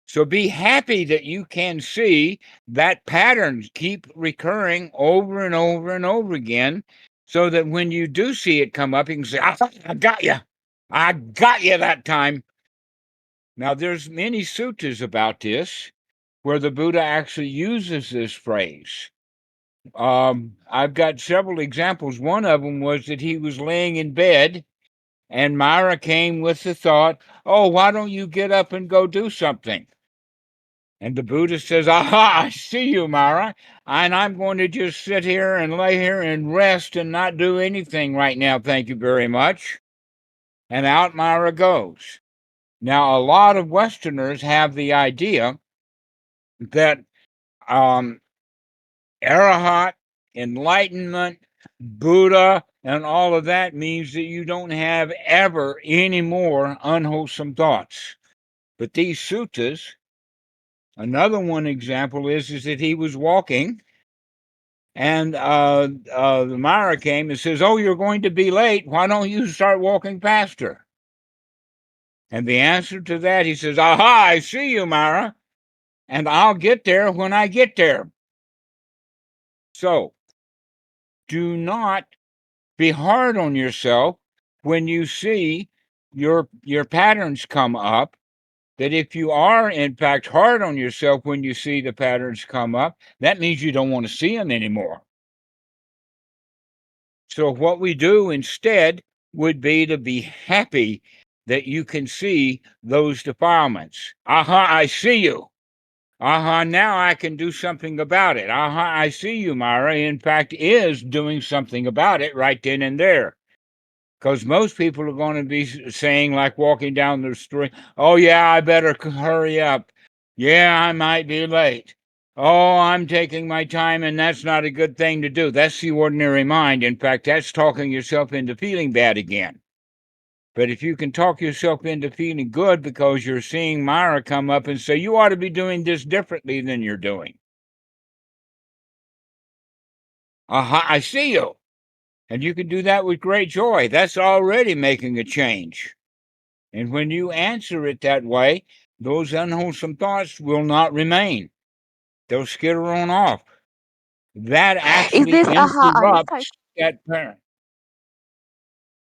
So be happy that you can see that pattern keep recurring over and over and over again, so that when you do see it come up, you can say, I got you. I got you that time. Now, there's many suttas about this where the Buddha actually uses this phrase. I've got several examples. One of them was that he was laying in bed, and Mara came with the thought, oh, why don't you get up and go do something? And the Buddha says, aha, I see you, Mara, and I'm going to just sit here and lay here and rest and not do anything right now. Thank you very much. And out Mara goes. Now, a lot of Westerners have the idea that Arahat, Enlightenment, Buddha, and all of that means that you don't have ever any more unwholesome thoughts. But these suttas, another one example is that he was walking, and the Mara came and says, oh, you're going to be late. Why don't you start walking faster? And the answer to that, he says, aha, I see you, Mara, and I'll get there when I get there. So do not be hard on yourself when you see your patterns come up. That if you are, in fact, hard on yourself when you see the patterns come up, that means you don't want to see them anymore. So what we do instead would be to be happy that you can see those defilements. Aha, I see you. Aha, now I can do something about it. Aha, I see you, Mara. In fact, is doing something about it right then and there. Because most people are going to be saying, like walking down the street, oh, yeah, I better hurry up. Yeah, I might be late. Oh, I'm taking my time, and that's not a good thing to do. That's the ordinary mind. In fact, that's talking yourself into feeling bad again. But if you can talk yourself into feeling good because you're seeing Mara come up and say, you ought to be doing this differently than you're doing. Aha, I see you. And you can do that with great joy. That's already making a change. And when you answer it that way, those unwholesome thoughts will not remain. They'll skitter on off. That Is actually this aha? Are you interrupts. that parent.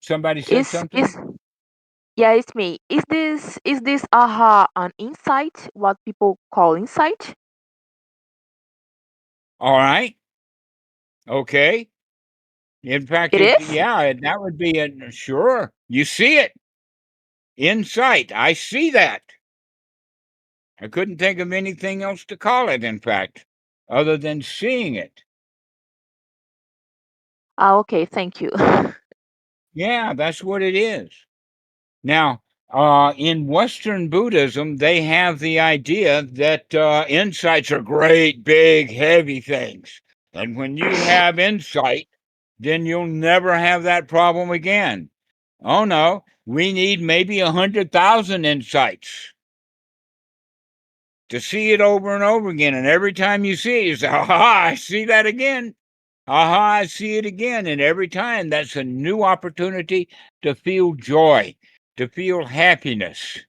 Somebody said something? Yeah, it's me. Is this aha an insight? What people call insight? All right. Okay. In fact, It is. that would be a sure. You see it. Insight. I see that. I couldn't think of anything else to call it, in fact, other than seeing it. Okay, thank you. Yeah, that's what it is. Now, in Western Buddhism, they have the idea that insights are great, big, heavy things. And when you have insight, then you'll never have that problem again. Oh, no, we need maybe 100,000 insights to see it over and over again. And every time you see it, you say, aha, I see that again. Aha, I see it again. And every time that's a new opportunity to feel joy, to feel happiness.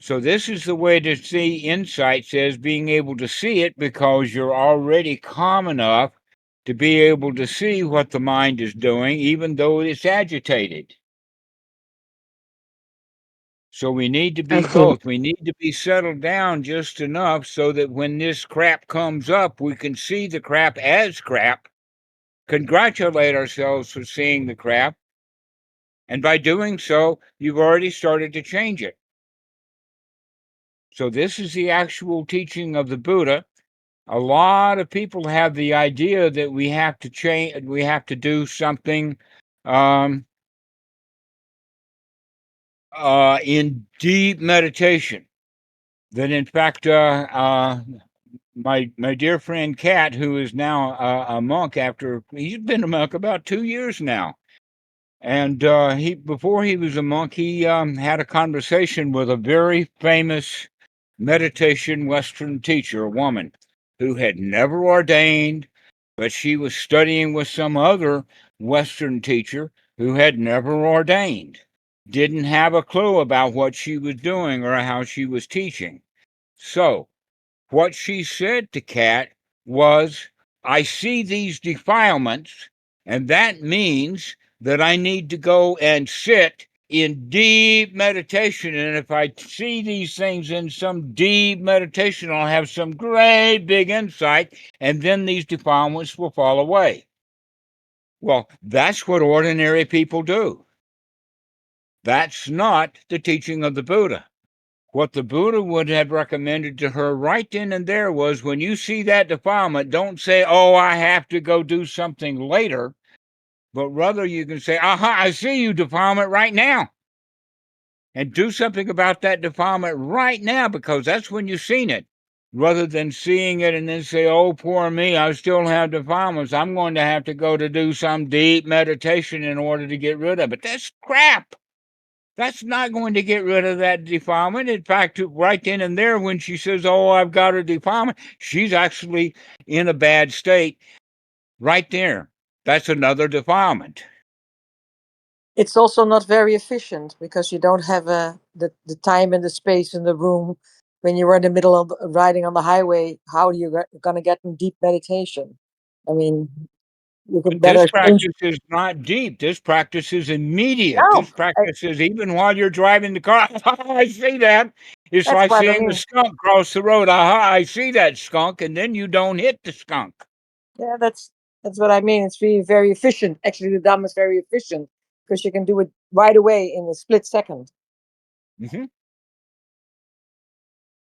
So this is the way to see insights, as being able to see it because you're already calm enough to be able to see what the mind is doing, even though it's agitated. So we need to I be see. both. We need to be settled down just enough so that when this crap comes up, we can see the crap as crap, congratulate ourselves for seeing the crap, and by doing so, you've already started to change it. So this is the actual teaching of the Buddha. A lot of people have the idea that we have to change, we have to do something in deep meditation. That in fact, my dear friend Kat, who is now a monk after he's been a monk about 2 years now, and he before he was a monk, he had a conversation with a very famous meditation Western teacher, a woman who had never ordained, but she was studying with some other Western teacher who had never ordained, didn't have a clue about what she was doing or how she was teaching. So, what she said to Kat was, I see these defilements, and that means that I need to go and sit in deep meditation. And if I see these things in some deep meditation, I'll have some great big insight, and then these defilements will fall away. Well, that's what ordinary people do. That's not the teaching of the Buddha. What the Buddha would have recommended to her right then and there was, when you see that defilement, don't say, oh, I have to go do something later, but rather you can say, aha, I see you, defilement, right now. And do something about that defilement right now, because that's when you've seen it, rather than seeing it and then say, oh, poor me, I still have defilements. I'm going to have to go to do some deep meditation in order to get rid of it. That's crap. That's not going to get rid of that defilement. In fact, right then and there, when she says, oh, I've got a defilement, she's actually in a bad state right there. That's another defilement. It's also not very efficient because you don't have the time and the space in the room when you're in the middle of riding on the highway. How are you going to get in deep meditation? I mean, you can But this better change. practice is not deep. This practice is immediate. No, This practice is even while you're driving the car. I see that. It's that's like what I seeing the mean. skunk cross the road. Aha, I see that skunk, and then you don't hit the skunk. Yeah, that's what I mean. It's really very efficient. Actually, the Dhamma is very efficient because you can do it right away in a split second. Mm-hmm.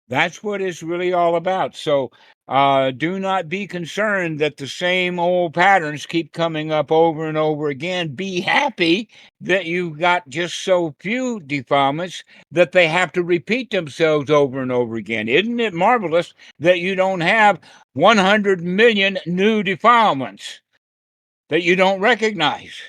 That's what it's really all about. So do not be concerned that the same old patterns keep coming up over and over again. Be happy that you've got just so few defilements that they have to repeat themselves over and over again. Isn't it marvelous that you don't have 100 million new defilements that you don't recognize?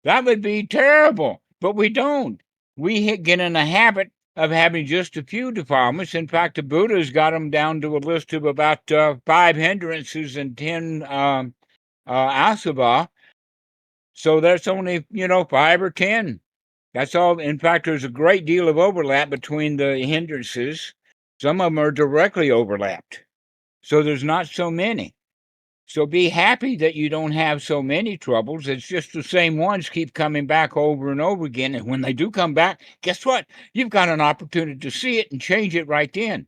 That would be terrible, but we don't. We get in a habit of having just a few defilements. In fact, the Buddha's got them down to a list of about 5 hindrances and 10 asava. So that's only, 5 or 10. That's all. In fact, there's a great deal of overlap between the hindrances. Some of them are directly overlapped. So there's not so many. So be happy that you don't have so many troubles. It's just the same ones keep coming back over and over again. And when they do come back, guess what? You've got an opportunity to see it and change it right then.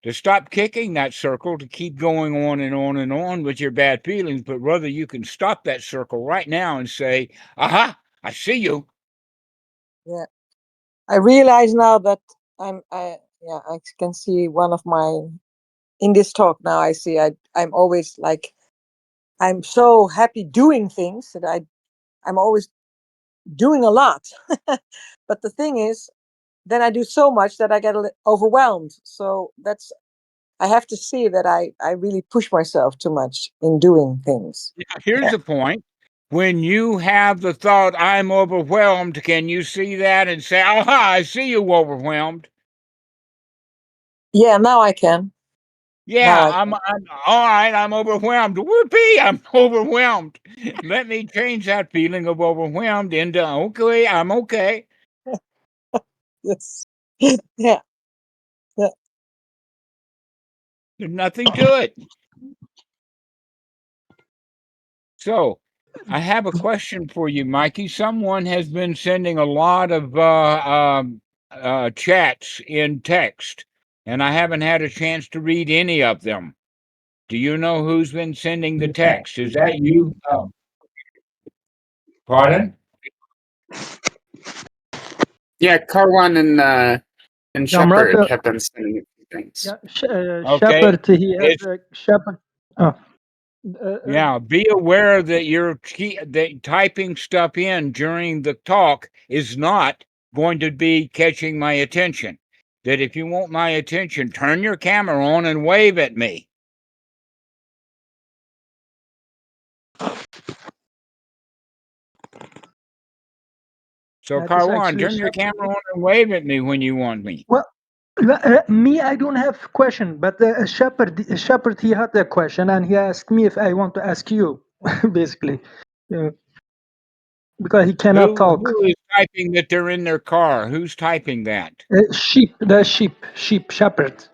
To stop kicking that circle, to keep going on and on and on with your bad feelings, but rather you can stop that circle right now and say, aha, I see you. Yeah, I realize now that I can see one of my, in this talk now, I see I'm always like, I'm so happy doing things that I'm always doing a lot. But the thing is, then I do so much that I get overwhelmed. So I have to see that I really push myself too much in doing things. Here's the point. When you have the thought, I'm overwhelmed, can you see that and say, aha, I see you overwhelmed? Yeah, now I can. Yeah, I'm all right, I'm overwhelmed. Whoopee, I'm overwhelmed. Let me change that feeling of overwhelmed into, okay, I'm okay. Yes. Yeah. Yeah. There's nothing to it. So, I have a question for you, Mikey. Someone has been sending a lot of chats in text, and I haven't had a chance to read any of them. Do you know who's been sending the text? Is that you? Pardon? Yeah, Carwan and Shepherd Dhammarato, have been sending a few things. Okay. Shepherd, he has It's, a Shepherd. yeah, be aware that you're that typing stuff in during the talk is not going to be catching my attention. That if you want my attention, turn your camera on and wave at me. So, That is Carwan, actually turn your Shepherd. camera on and wave at me when you want me. Well, me, I don't have question, but Shepherd, he had a question, and he asked me if I want to ask you, basically, because he cannot talk. Who is typing that they're in their car? Who's typing that? Sheep, Shepherd.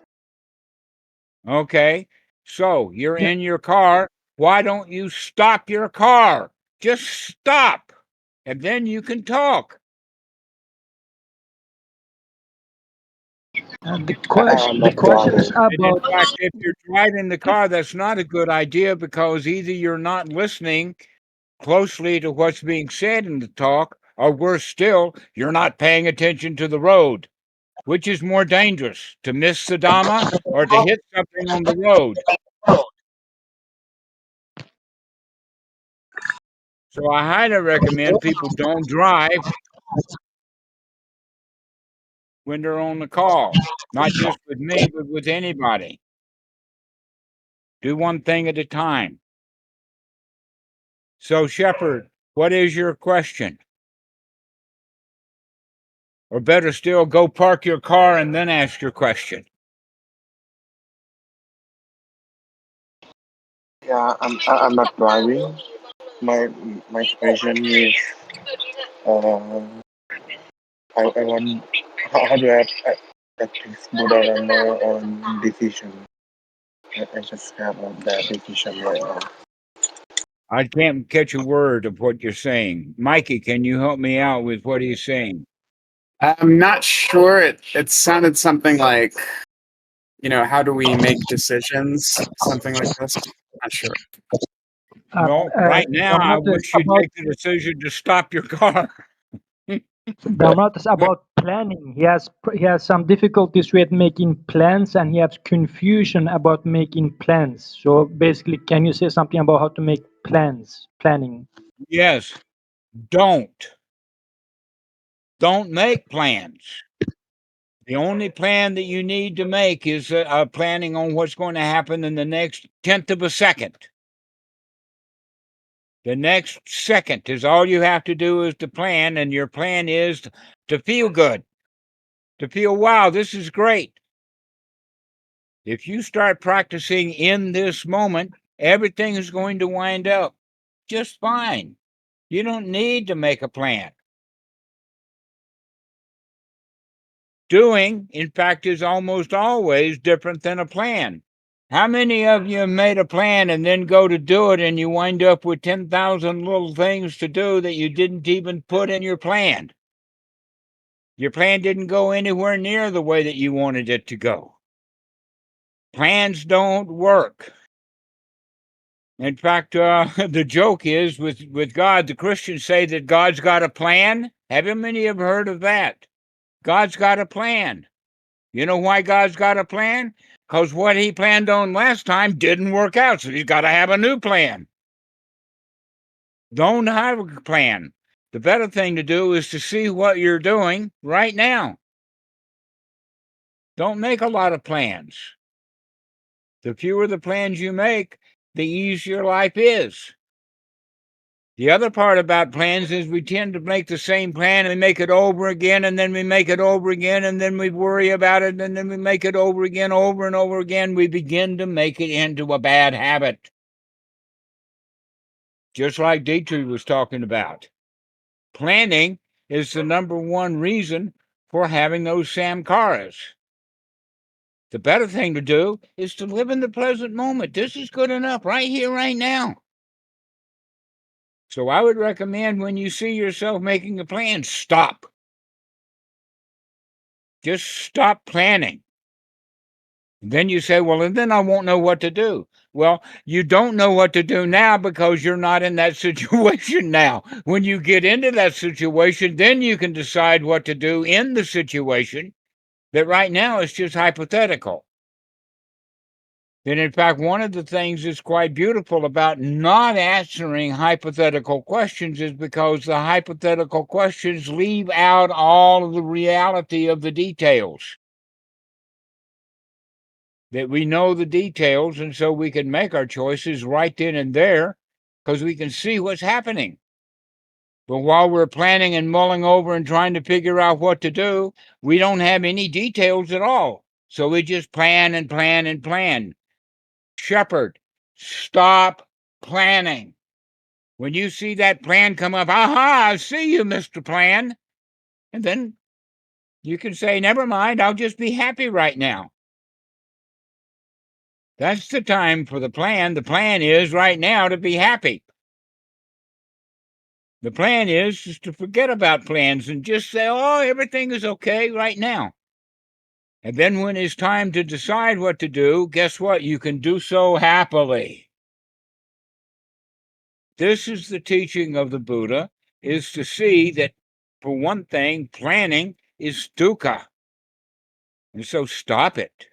Okay, so you're Yeah. in your car. Why don't you stop your car? Just stop, and then you can talk. The question is And in about. fact, if you're driving the car, that's not a good idea because either you're not listening closely to what's being said in the talk, or worse still, you're not paying attention to the road. Which is more dangerous, to miss the Dhamma or to hit something on the road? So I highly recommend people don't drive when they're on the call, not just with me, but with anybody. Do one thing at a time. So, Shepherd, what is your question? Or better still, go park your car and then ask your question. Yeah, I'm not driving. My question is, I want how do I practice Buddha Dhamma on decision? I just have a bad decision right now. I can't catch a word of what you're saying. Mikey, can you help me out with what he's saying? I'm not sure. It sounded something like, how do we make decisions? Something like this. Not sure. No, right now I Dhammarato is wish you'd about make the decision to stop your car. Dhammarato is about planning. He has some difficulties with making plans, and he has confusion about making plans. So basically, can you say something about how to make planning? Yes, don't make plans. The only plan that you need to make is planning on what's going to happen in the next tenth of a second. The next second is all you have to do is to plan, and your plan is to feel good, to feel, wow, this is great. If you start practicing in this moment, everything is going to wind up just fine. You don't need to make a plan. Doing, in fact, is almost always different than a plan. How many of you have made a plan and then go to do it and you wind up with 10,000 little things to do that you didn't even put in your plan? Your plan didn't go anywhere near the way that you wanted it to go. Plans don't work. In fact, the joke is with God, the Christians say that God's got a plan. Haven't many have heard of that? God's got a plan. You know why God's got a plan? Because what he planned on last time didn't work out, so he's got to have a new plan. Don't have a plan. The better thing to do is to see what you're doing right now. Don't make a lot of plans. The fewer the plans you make, the easier life is. The other part about plans is we tend to make the same plan and make it over again, and then we make it over again, and then we worry about it, and then we make it over again, over and over again. We begin to make it into a bad habit. Just like Dietrich was talking about. Planning is the number one reason for having those samkaras. The better thing to do is to live in the present moment. This is good enough right here, right now. So I would recommend when you see yourself making a plan, stop. Just stop planning. Then you say, well, and then I won't know what to do. Well, you don't know what to do now because you're not in that situation now. When you get into that situation, then you can decide what to do in the situation that right now is just hypothetical. And in fact, one of the things that's quite beautiful about not answering hypothetical questions is because the hypothetical questions leave out all of the reality of the details. That we know the details, and so we can make our choices right then and there because we can see what's happening. But while we're planning and mulling over and trying to figure out what to do, we don't have any details at all. So we just plan and plan and plan. Shepherd, stop planning. When you see that plan come up, aha, I see you, Mr. Plan. And then you can say, never mind, I'll just be happy right now. That's the time for the plan. The plan is right now to be happy. The plan is just to forget about plans and just say, oh, everything is okay right now. And then when it's time to decide what to do, guess what? You can do so happily. This is the teaching of the Buddha, is to see that, for one thing, planning is dukkha. And so stop it.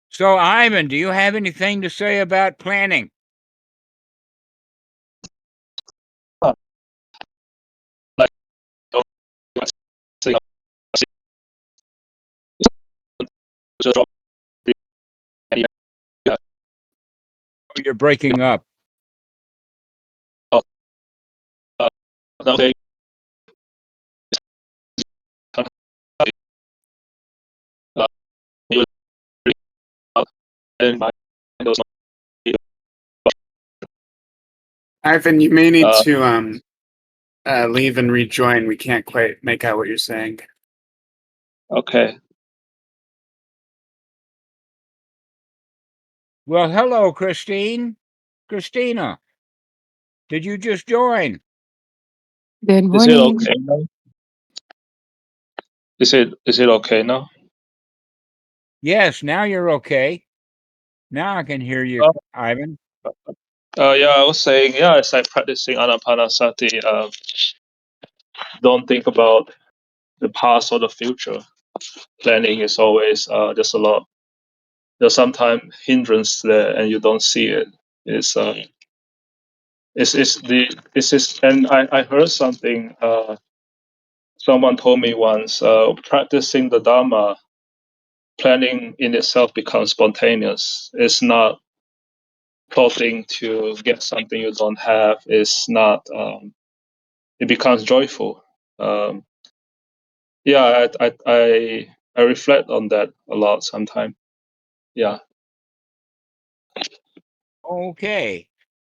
So, Ivan, do you have anything to say about planning? You're breaking up. Ivan, you may need to leave and rejoin. We can't quite make out what you're saying. Okay. Well, hello, Christine. Christina, did you just join? Good Is it morning. okay now? Is it okay now? Yes, now you're okay. Now I can hear you, Ivan. Yeah, I was saying, yeah, it's like practicing anapanasati. Don't think about the past or the future. Planning is always there's a lot. There's sometimes hindrance there, and you don't see it. It's and I heard something. Someone told me once. Practicing the Dhamma, planning in itself becomes spontaneous. It's not plotting to get something you don't have. It's not. It becomes joyful. Yeah, I reflect on that a lot sometimes. Yeah. Okay.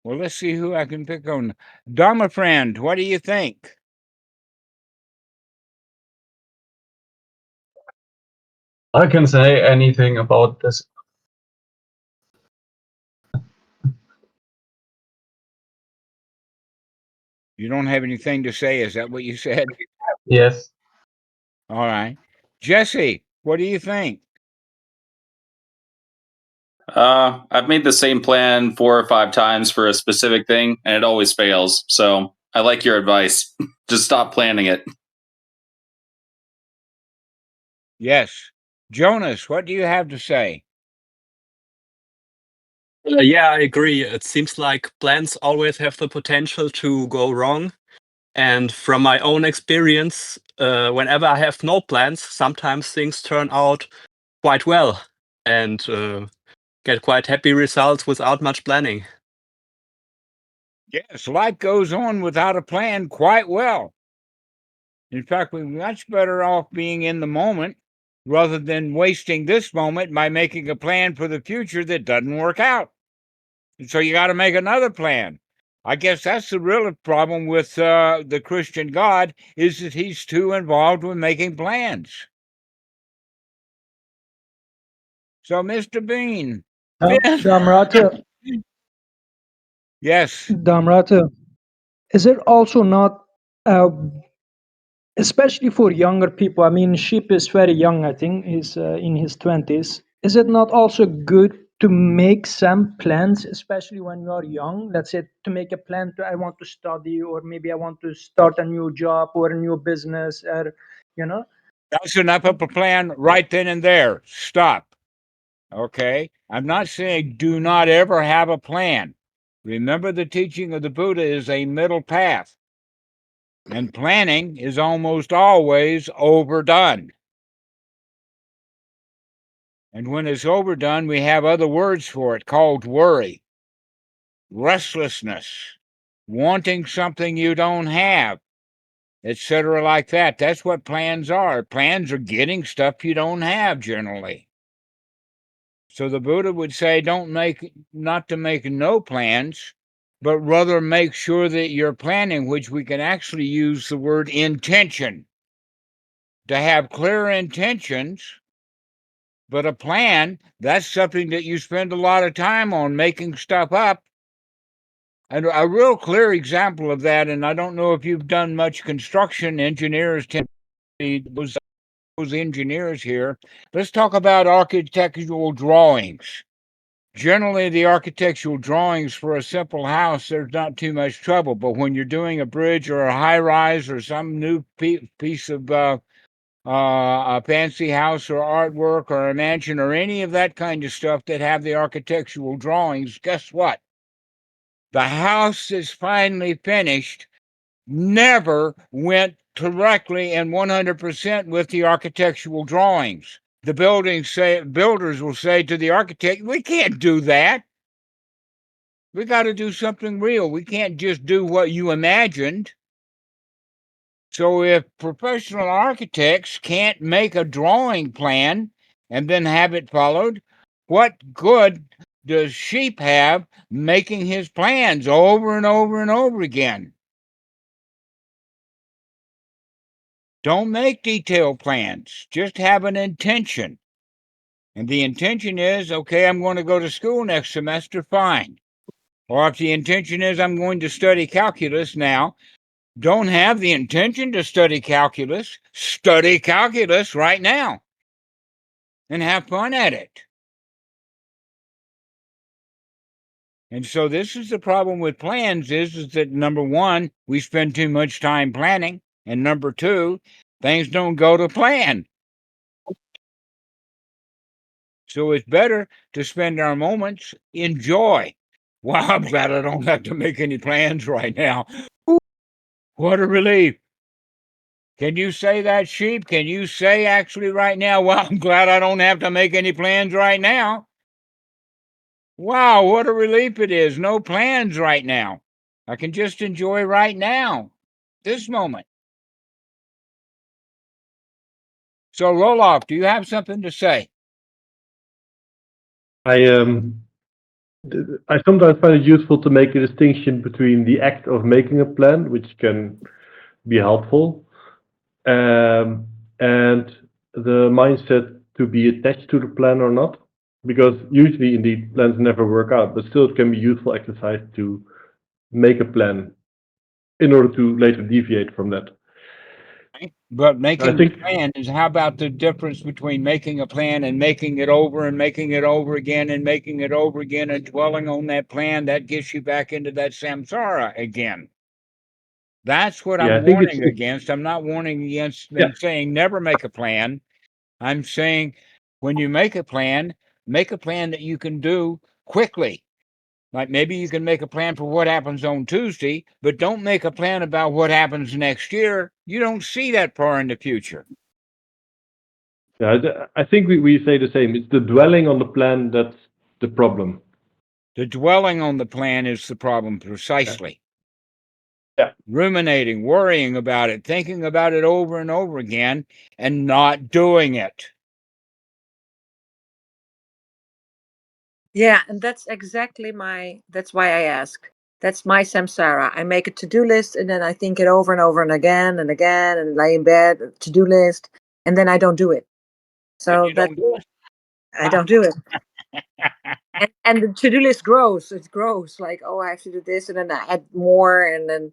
Well, let's see who I can pick on. Dharma friend, what do you think? I can say anything about this. You don't have anything to say, is that what you said? Yes. All right. Jesse, what do you think? I've made the same plan 4 or 5 times for a specific thing, and it always fails. So I like your advice. Just stop planning it. Yes. Jonas, what do you have to say? Yeah, I agree. It seems like plans always have the potential to go wrong. And from my own experience, whenever I have no plans, sometimes things turn out quite well and get quite happy results without much planning. Yes, life goes on without a plan quite well. In fact, we're much better off being in the moment rather than wasting this moment by making a plan for the future that doesn't work out. And so you got to make another plan. I guess that's the real problem with the Christian God, is that he's too involved with making plans. So, Mr. Bean. Dhammarato, Yes. Dhammarato, is it also not, especially for younger people? I mean, Sheep is very young. I think he's in his 20s. Is it not also good to make some plans, especially when you are young? Let's say to make a plan to I want to study, or maybe I want to start a new job or a new business, or you know. That's enough of a plan right then and there. Stop. Okay? I'm not saying do not ever have a plan. Remember, the teaching of the Buddha is a middle path. And planning is almost always overdone. And when it's overdone, we have other words for it called worry, restlessness, wanting something you don't have, etc., like that. That's what plans are. Plans are getting stuff you don't have generally. So the Buddha would say, not to make no plans, but rather make sure that you're planning, which we can actually use the word intention. To have clear intentions, but a plan, that's something that you spend a lot of time on making stuff up. And a real clear example of that, and I don't know if you've done much construction, engineers tend to be those engineers here. Let's talk about architectural drawings. Generally, the architectural drawings for a simple house, there's not too much trouble. But when you're doing a bridge or a high rise or some new piece of a fancy house or artwork or a mansion or any of that kind of stuff that have the architectural drawings, guess what? The house that's finally finished never went directly and 100% with the architectural drawings. The builders will say to the architect, we can't do that. We got to do something real. We can't just do what you imagined. So if professional architects can't make a drawing plan and then have it followed, what good does Sheep have making his plans over and over and over again? Don't make detailed plans. Just have an intention. And the intention is, okay, I'm going to go to school next semester, fine. Or if the intention is I'm going to study calculus now, don't have the intention to study calculus right now and have fun at it. And so this is the problem with plans is that number one, we spend too much time planning, and number two, things don't go to plan. So it's better to spend our moments in joy. Wow, I'm glad I don't have to make any plans right now. What a relief. Can you say that, Sheep? Can you say actually right now, well, I'm glad I don't have to make any plans right now? Wow, what a relief it is. No plans right now. I can just enjoy right now, this moment. So, Roloff, do you have something to say? I sometimes find it useful to make a distinction between the act of making a plan, which can be helpful, and the mindset to be attached to the plan or not, because usually indeed plans never work out, but still it can be useful exercise to make a plan in order to later deviate from that. But making a plan is, how about the difference between making a plan and making it over and making it over again and making it over again and dwelling on that plan? That gets you back into that samsara again. That's what I'm warning against. I'm not warning against and saying never make a plan. I'm saying when you make a plan that you can do quickly. Like maybe you can make a plan for what happens on Tuesday, but don't make a plan about what happens next year. You don't see that far in the future. Yeah, I think we say the same. It's the dwelling on the plan that's the problem. The dwelling on the plan is the problem, precisely. Yeah. Ruminating, worrying about it, thinking about it over and over again, and not doing it. Yeah, and that's exactly that's why I ask. That's my samsara. I make a to-do list and then I think it over and over and again and lay in bed, to-do list, and then I don't do it. So I don't do it. And the to-do list grows. It grows like, oh, I have to do this, and then I add more, and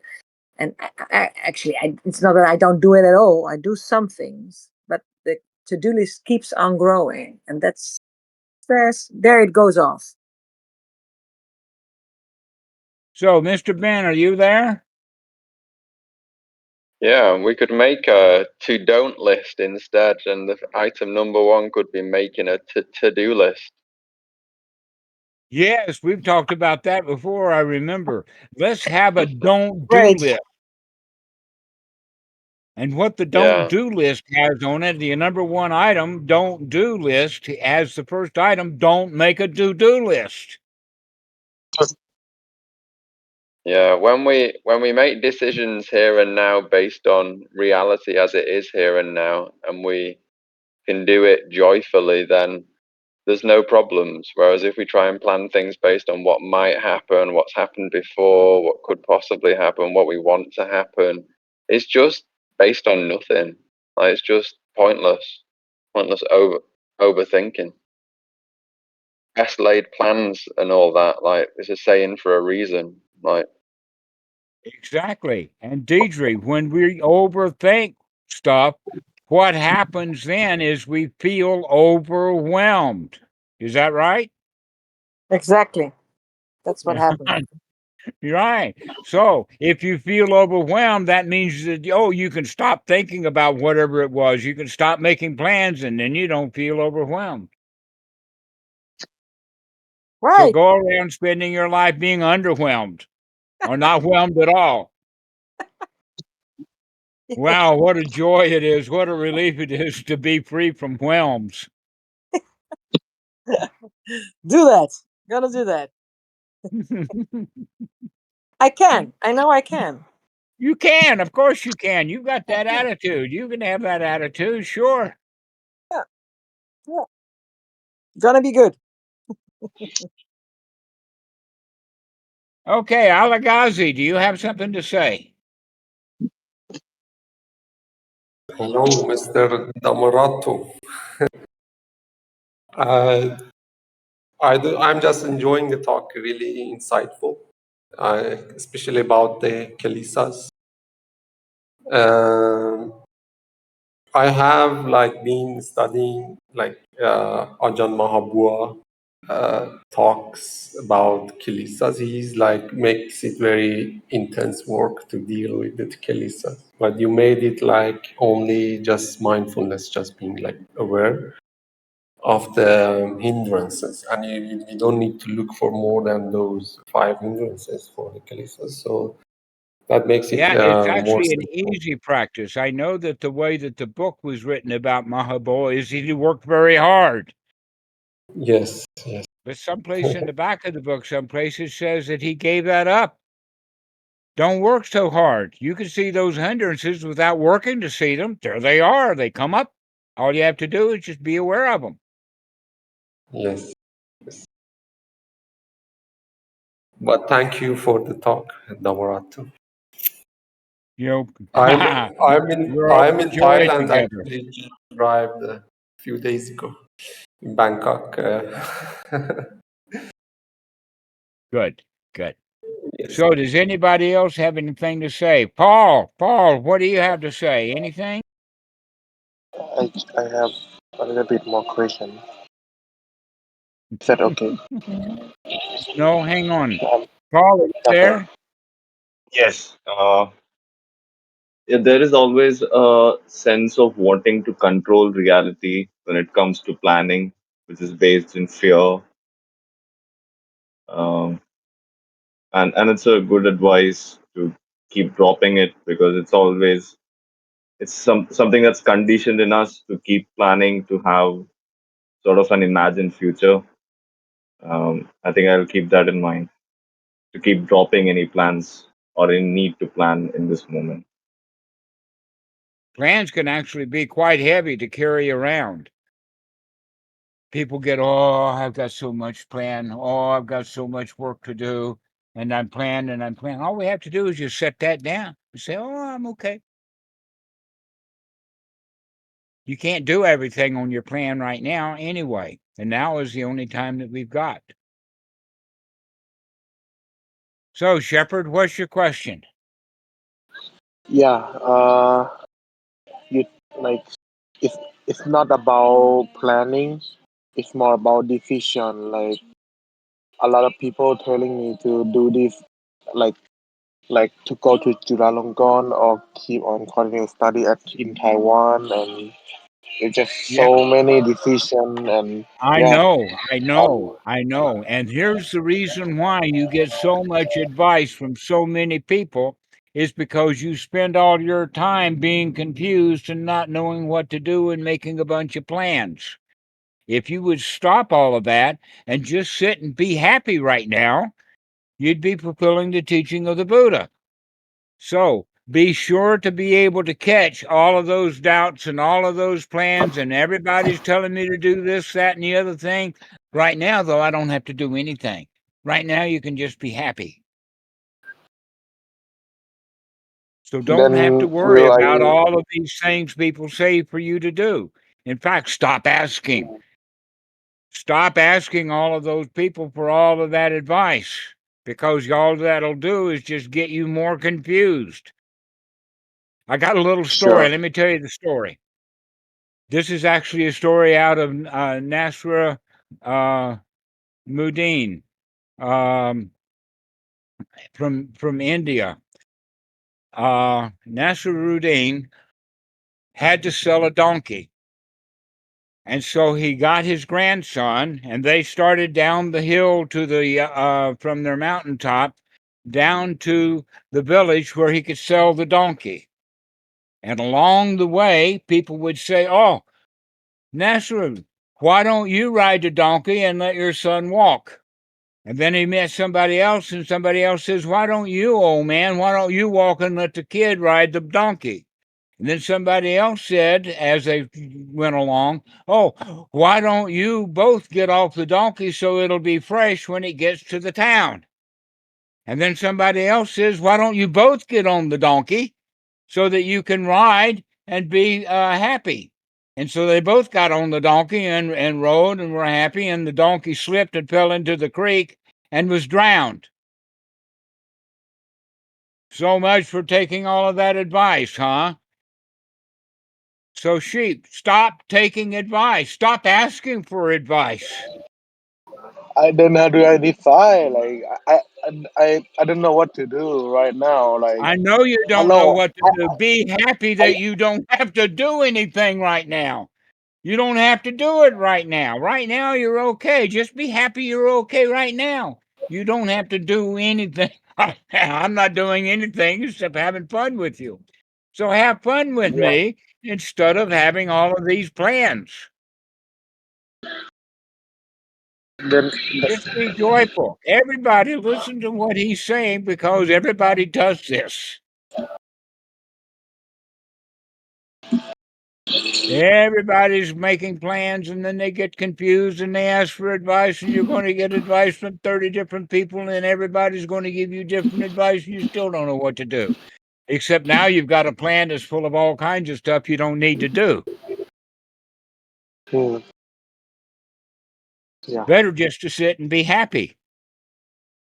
it's not that I don't do it at all. I do some things, but the to-do list keeps on growing, and that's there it goes off. So, Mr. Ben, are you there? Yeah, we could make a to-don't list instead, and the item number 1 could be making a to-do list. Yes, we've talked about that before, I remember. Let's have a don't-do list. And what the don't-do list has on it, the number 1 item, don't-do list, as the first item, don't make a do-do list. Yeah, when we make decisions here and now based on reality as it is here and now, and we can do it joyfully, then there's no problems. Whereas if we try and plan things based on what might happen, what's happened before, what could possibly happen, what we want to happen, it's just based on nothing. Like, it's just pointless overthinking. Best laid plans and all that, like, it's a saying for a reason. Like, exactly. And Deidre, when we overthink stuff, what happens then is we feel overwhelmed. Is that right? Exactly. That's what happens. Right. So if you feel overwhelmed, that means that, you can stop thinking about whatever it was. You can stop making plans, and then you don't feel overwhelmed. Right. So go around spending your life being underwhelmed or not whelmed at all. Wow, what a joy it is. What a relief it is to be free from whelms. Do that. Gotta do that. I can. I know I can. You can. Of course you can. You've got that attitude. You can have that attitude, sure. Yeah. Yeah. Gonna be good. Okay, Alagazi, do you have something to say? Hello, Mr. Dhammarato. I'm just enjoying the talk, really insightful, especially about the Kalisas. I have been studying Ajahn Mahabua talks about Kalisas. He's makes it very intense work to deal with the Kalisas. But you made it only just mindfulness, just being aware of the hindrances, and you don't need to look for more than those 5 hindrances for the Kalisas. So that makes it it's more actually an simple. easy practice. I know that the way that the book was written about Mahabua is he worked very hard. Yes. But someplace in the back of the book, some places says that he gave that up. Don't work so hard. You can see those hindrances without working to see them. There they are. They come up. All you have to do is just be aware of them. Yes. But thank you for the talk, Dhammarato. I'm in Thailand Thailand. together. Actually, just arrived. few days ago in Bangkok. Good, good. Yes. So does anybody else have anything to say? Paul, what do you have to say? Anything? I have a little bit more question. Is that okay? No, hang on. Um, Paul, are you okay. there? Yes. Yeah, there is always a sense of wanting to control reality when it comes to planning, which is based in fear. Um, and it's a good advice to keep dropping it because it's something that's conditioned in us to keep planning to have sort of an imagined future. I think I'll keep that in mind to keep dropping any plans or any need to plan in this moment. Plans can actually be quite heavy to carry around. People get, oh, I've got so much plan. Oh, I've got so much work to do. And I'm planning. All we have to do is just set that down. You say, oh, I'm okay. You can't do everything on your plan right now anyway. And now is the only time that we've got. So, Shepard, what's your question? Yeah. You like it's not about planning. It's more about decision. Like a lot of people telling me to do this, like to go to Chulalongkorn or keep on continue study in Taiwan, and it's just Yeah. so many decisions. And I yeah, know. And here's the reason why you get so much advice from so many people is because you spend all your time being confused and not knowing what to do and making a bunch of plans. If you would stop all of that and just sit and be happy right now, you'd be fulfilling the teaching of the Buddha. So be sure to be able to catch all of those doubts and all of those plans, and everybody's telling me to do this, that, and the other thing. Right now, though, I don't have to do anything. Right now, you can just be happy. So don't have to then worry will about I? all of these things people say for you to do. In fact, stop asking. Stop asking all of those people for all of that advice, because all that'll do is just get you more confused. I got a little story. Sure. Let me tell you the story. This is actually a story out of Nasra Mudin from India. Nasruddin had to sell a donkey. And so he got his grandson, and they started down the hill to the from their mountaintop down to the village where he could sell the donkey. And along the way, people would say, "Oh, Nasruddin, why don't you ride the donkey and let your son walk?" And then he met somebody else, and somebody else says, "Why don't you, old man, why don't you walk and let the kid ride the donkey?" And then somebody else said, as they went along, "Oh, why don't you both get off the donkey so it'll be fresh when it gets to the town?" And then somebody else says, "Why don't you both get on the donkey so that you can ride and be happy?" And so they both got on the donkey and rode and were happy, and the donkey slipped and fell into the creek and was drowned. So much for taking all of that advice, huh? So sheep, stop taking advice. Stop asking for advice. I don't know how to identify. Like I don't know what to do right now. Like I know you I don't know know what to do. Be happy that you don't have to do anything right now. You don't have to do it right now. Right now, you're okay. Just be happy you're okay right now. You don't have to do anything right now. I'm not doing anything except having fun with you. So have fun with yeah. me instead of having all of these plans. Then Just be joyful. Everybody listen to what he's saying, because everybody does this. Everybody's making plans, and then they get confused and they ask for advice, and you're going to get advice from 30 different people, and everybody's going to give you different advice, and you still don't know what to do. Except now you've got a plan that's full of all kinds of stuff you don't need to do. Hmm. Yeah. Better just to sit and be happy.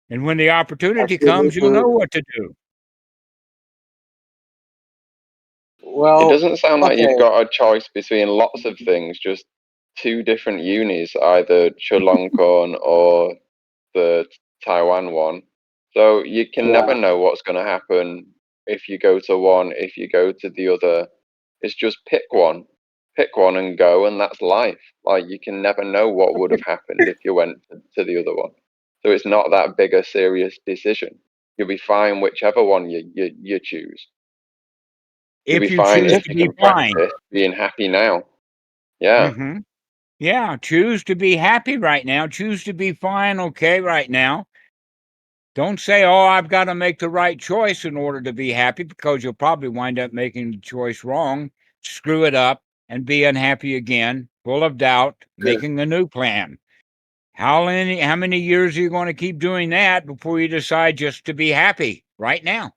And when the opportunity Actually, comes, you'll know what to do. well, It doesn't sound like okay. you've got a choice between lots of things, just two different unis, either Chulalongkorn or the Taiwan one. So you can never know what's going to happen if you go to one, if you go to the other. It's just pick one and go, and that's life. Like, you can never know what would have happened if you went to the other one. So it's not that big a serious decision. You'll be fine whichever one you choose. You'll be If you fine choose if to you be can fine. practice being happy now. Yeah. Mm-hmm. Yeah, choose to be happy right now. Choose to be fine, okay, right now. Don't say, oh, I've got to make the right choice in order to be happy, because you'll probably wind up making the choice wrong, screw it up, and be unhappy again, full of doubt, making a new plan. How many years are you going to keep doing that before you decide just to be happy right now?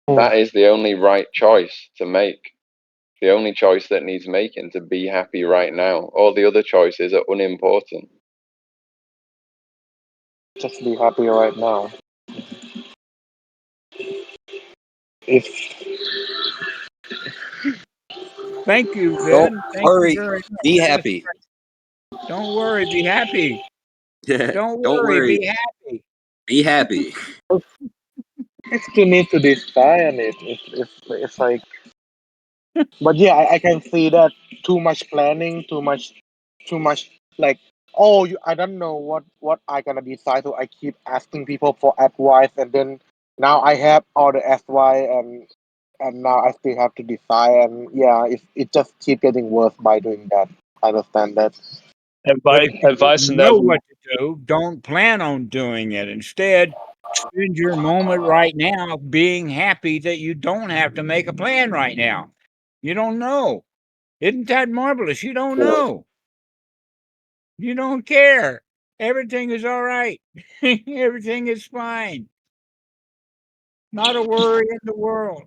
That is the only right choice to make. The only choice that needs making, to be happy right now. All the other choices are unimportant. Just be happy right now. If Thank you, Don't Ben. Thank you worry. very much. Be That is happy. great. Don't worry, be happy. Don't Don't worry, worry. be happy. Be happy. if you need to decide on it, it's like. But yeah, I can see that too much planning, too much like, oh, I don't know what I gonna decide, so I keep asking people for advice, and then now I have all the advice, and now I still have to decide, and yeah, it just keep getting worse by doing that. I understand that. But if you Advice don't in know that. what to do, don't plan on doing it. Instead, spend your moment right now being happy that you don't have to make a plan right now. You don't know. Isn't that marvelous? You don't know. You don't care. Everything is all right. Everything is fine. Not a worry in the world.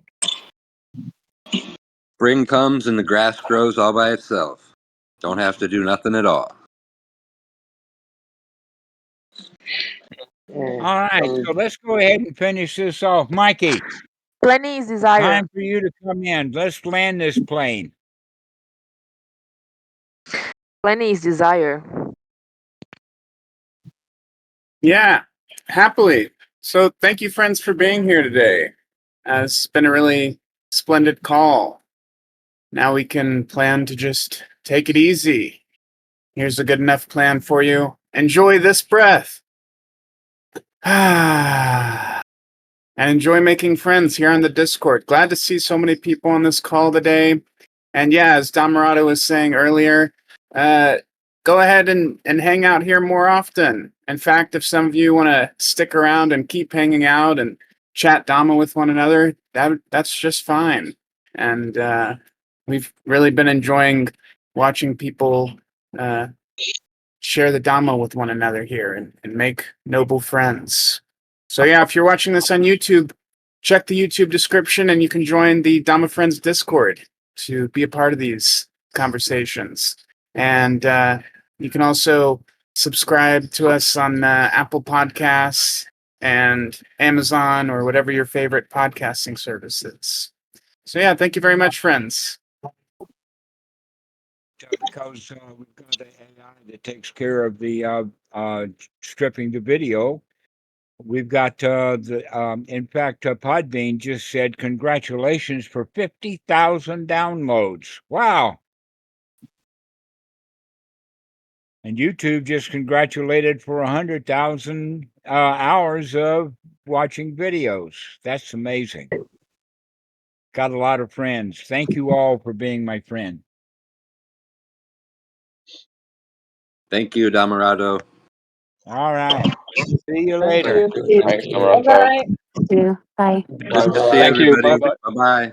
Spring comes and the grass grows all by itself. Don't have to do nothing at all. All right, so let's go ahead and finish this off. Mikey, Planning is desire. time for you to come in. Let's land this plane. Planning is desire. Yeah, happily. So thank you, friends, for being here today. It's been a really splendid call. Now we can plan to just take it easy. Here's a good enough plan for you. Enjoy this breath. And enjoy making friends here on the Discord. Glad to see so many people on this call today. And yeah, as Dhammarato was saying earlier, go ahead and hang out here more often. In fact, if some of you want to stick around and keep hanging out and chat Dhamma with one another, that's just fine. And we've really been enjoying watching people share the Dhamma with one another here and make noble friends. So yeah, if you're watching this on YouTube, check the YouTube description and you can join the Dhamma Friends Discord to be a part of these conversations. And you can also subscribe to us on Apple Podcasts and Amazon or whatever your favorite podcasting service is. So yeah, thank you very much, friends. Because we've got the AI that takes care of the stripping the video. We've got in fact, Podbean just said congratulations for 50,000 downloads. Wow. And YouTube just congratulated for 100,000 hours of watching videos. That's amazing. Got a lot of friends. Thank you all for being my friend. Thank you, Dhammarato. All right. See you Thank later. you. Thanks, Bye Dhammarato. bye. Thank you. Bye. Good to see Thank you. everybody. Bye-bye. Bye-bye.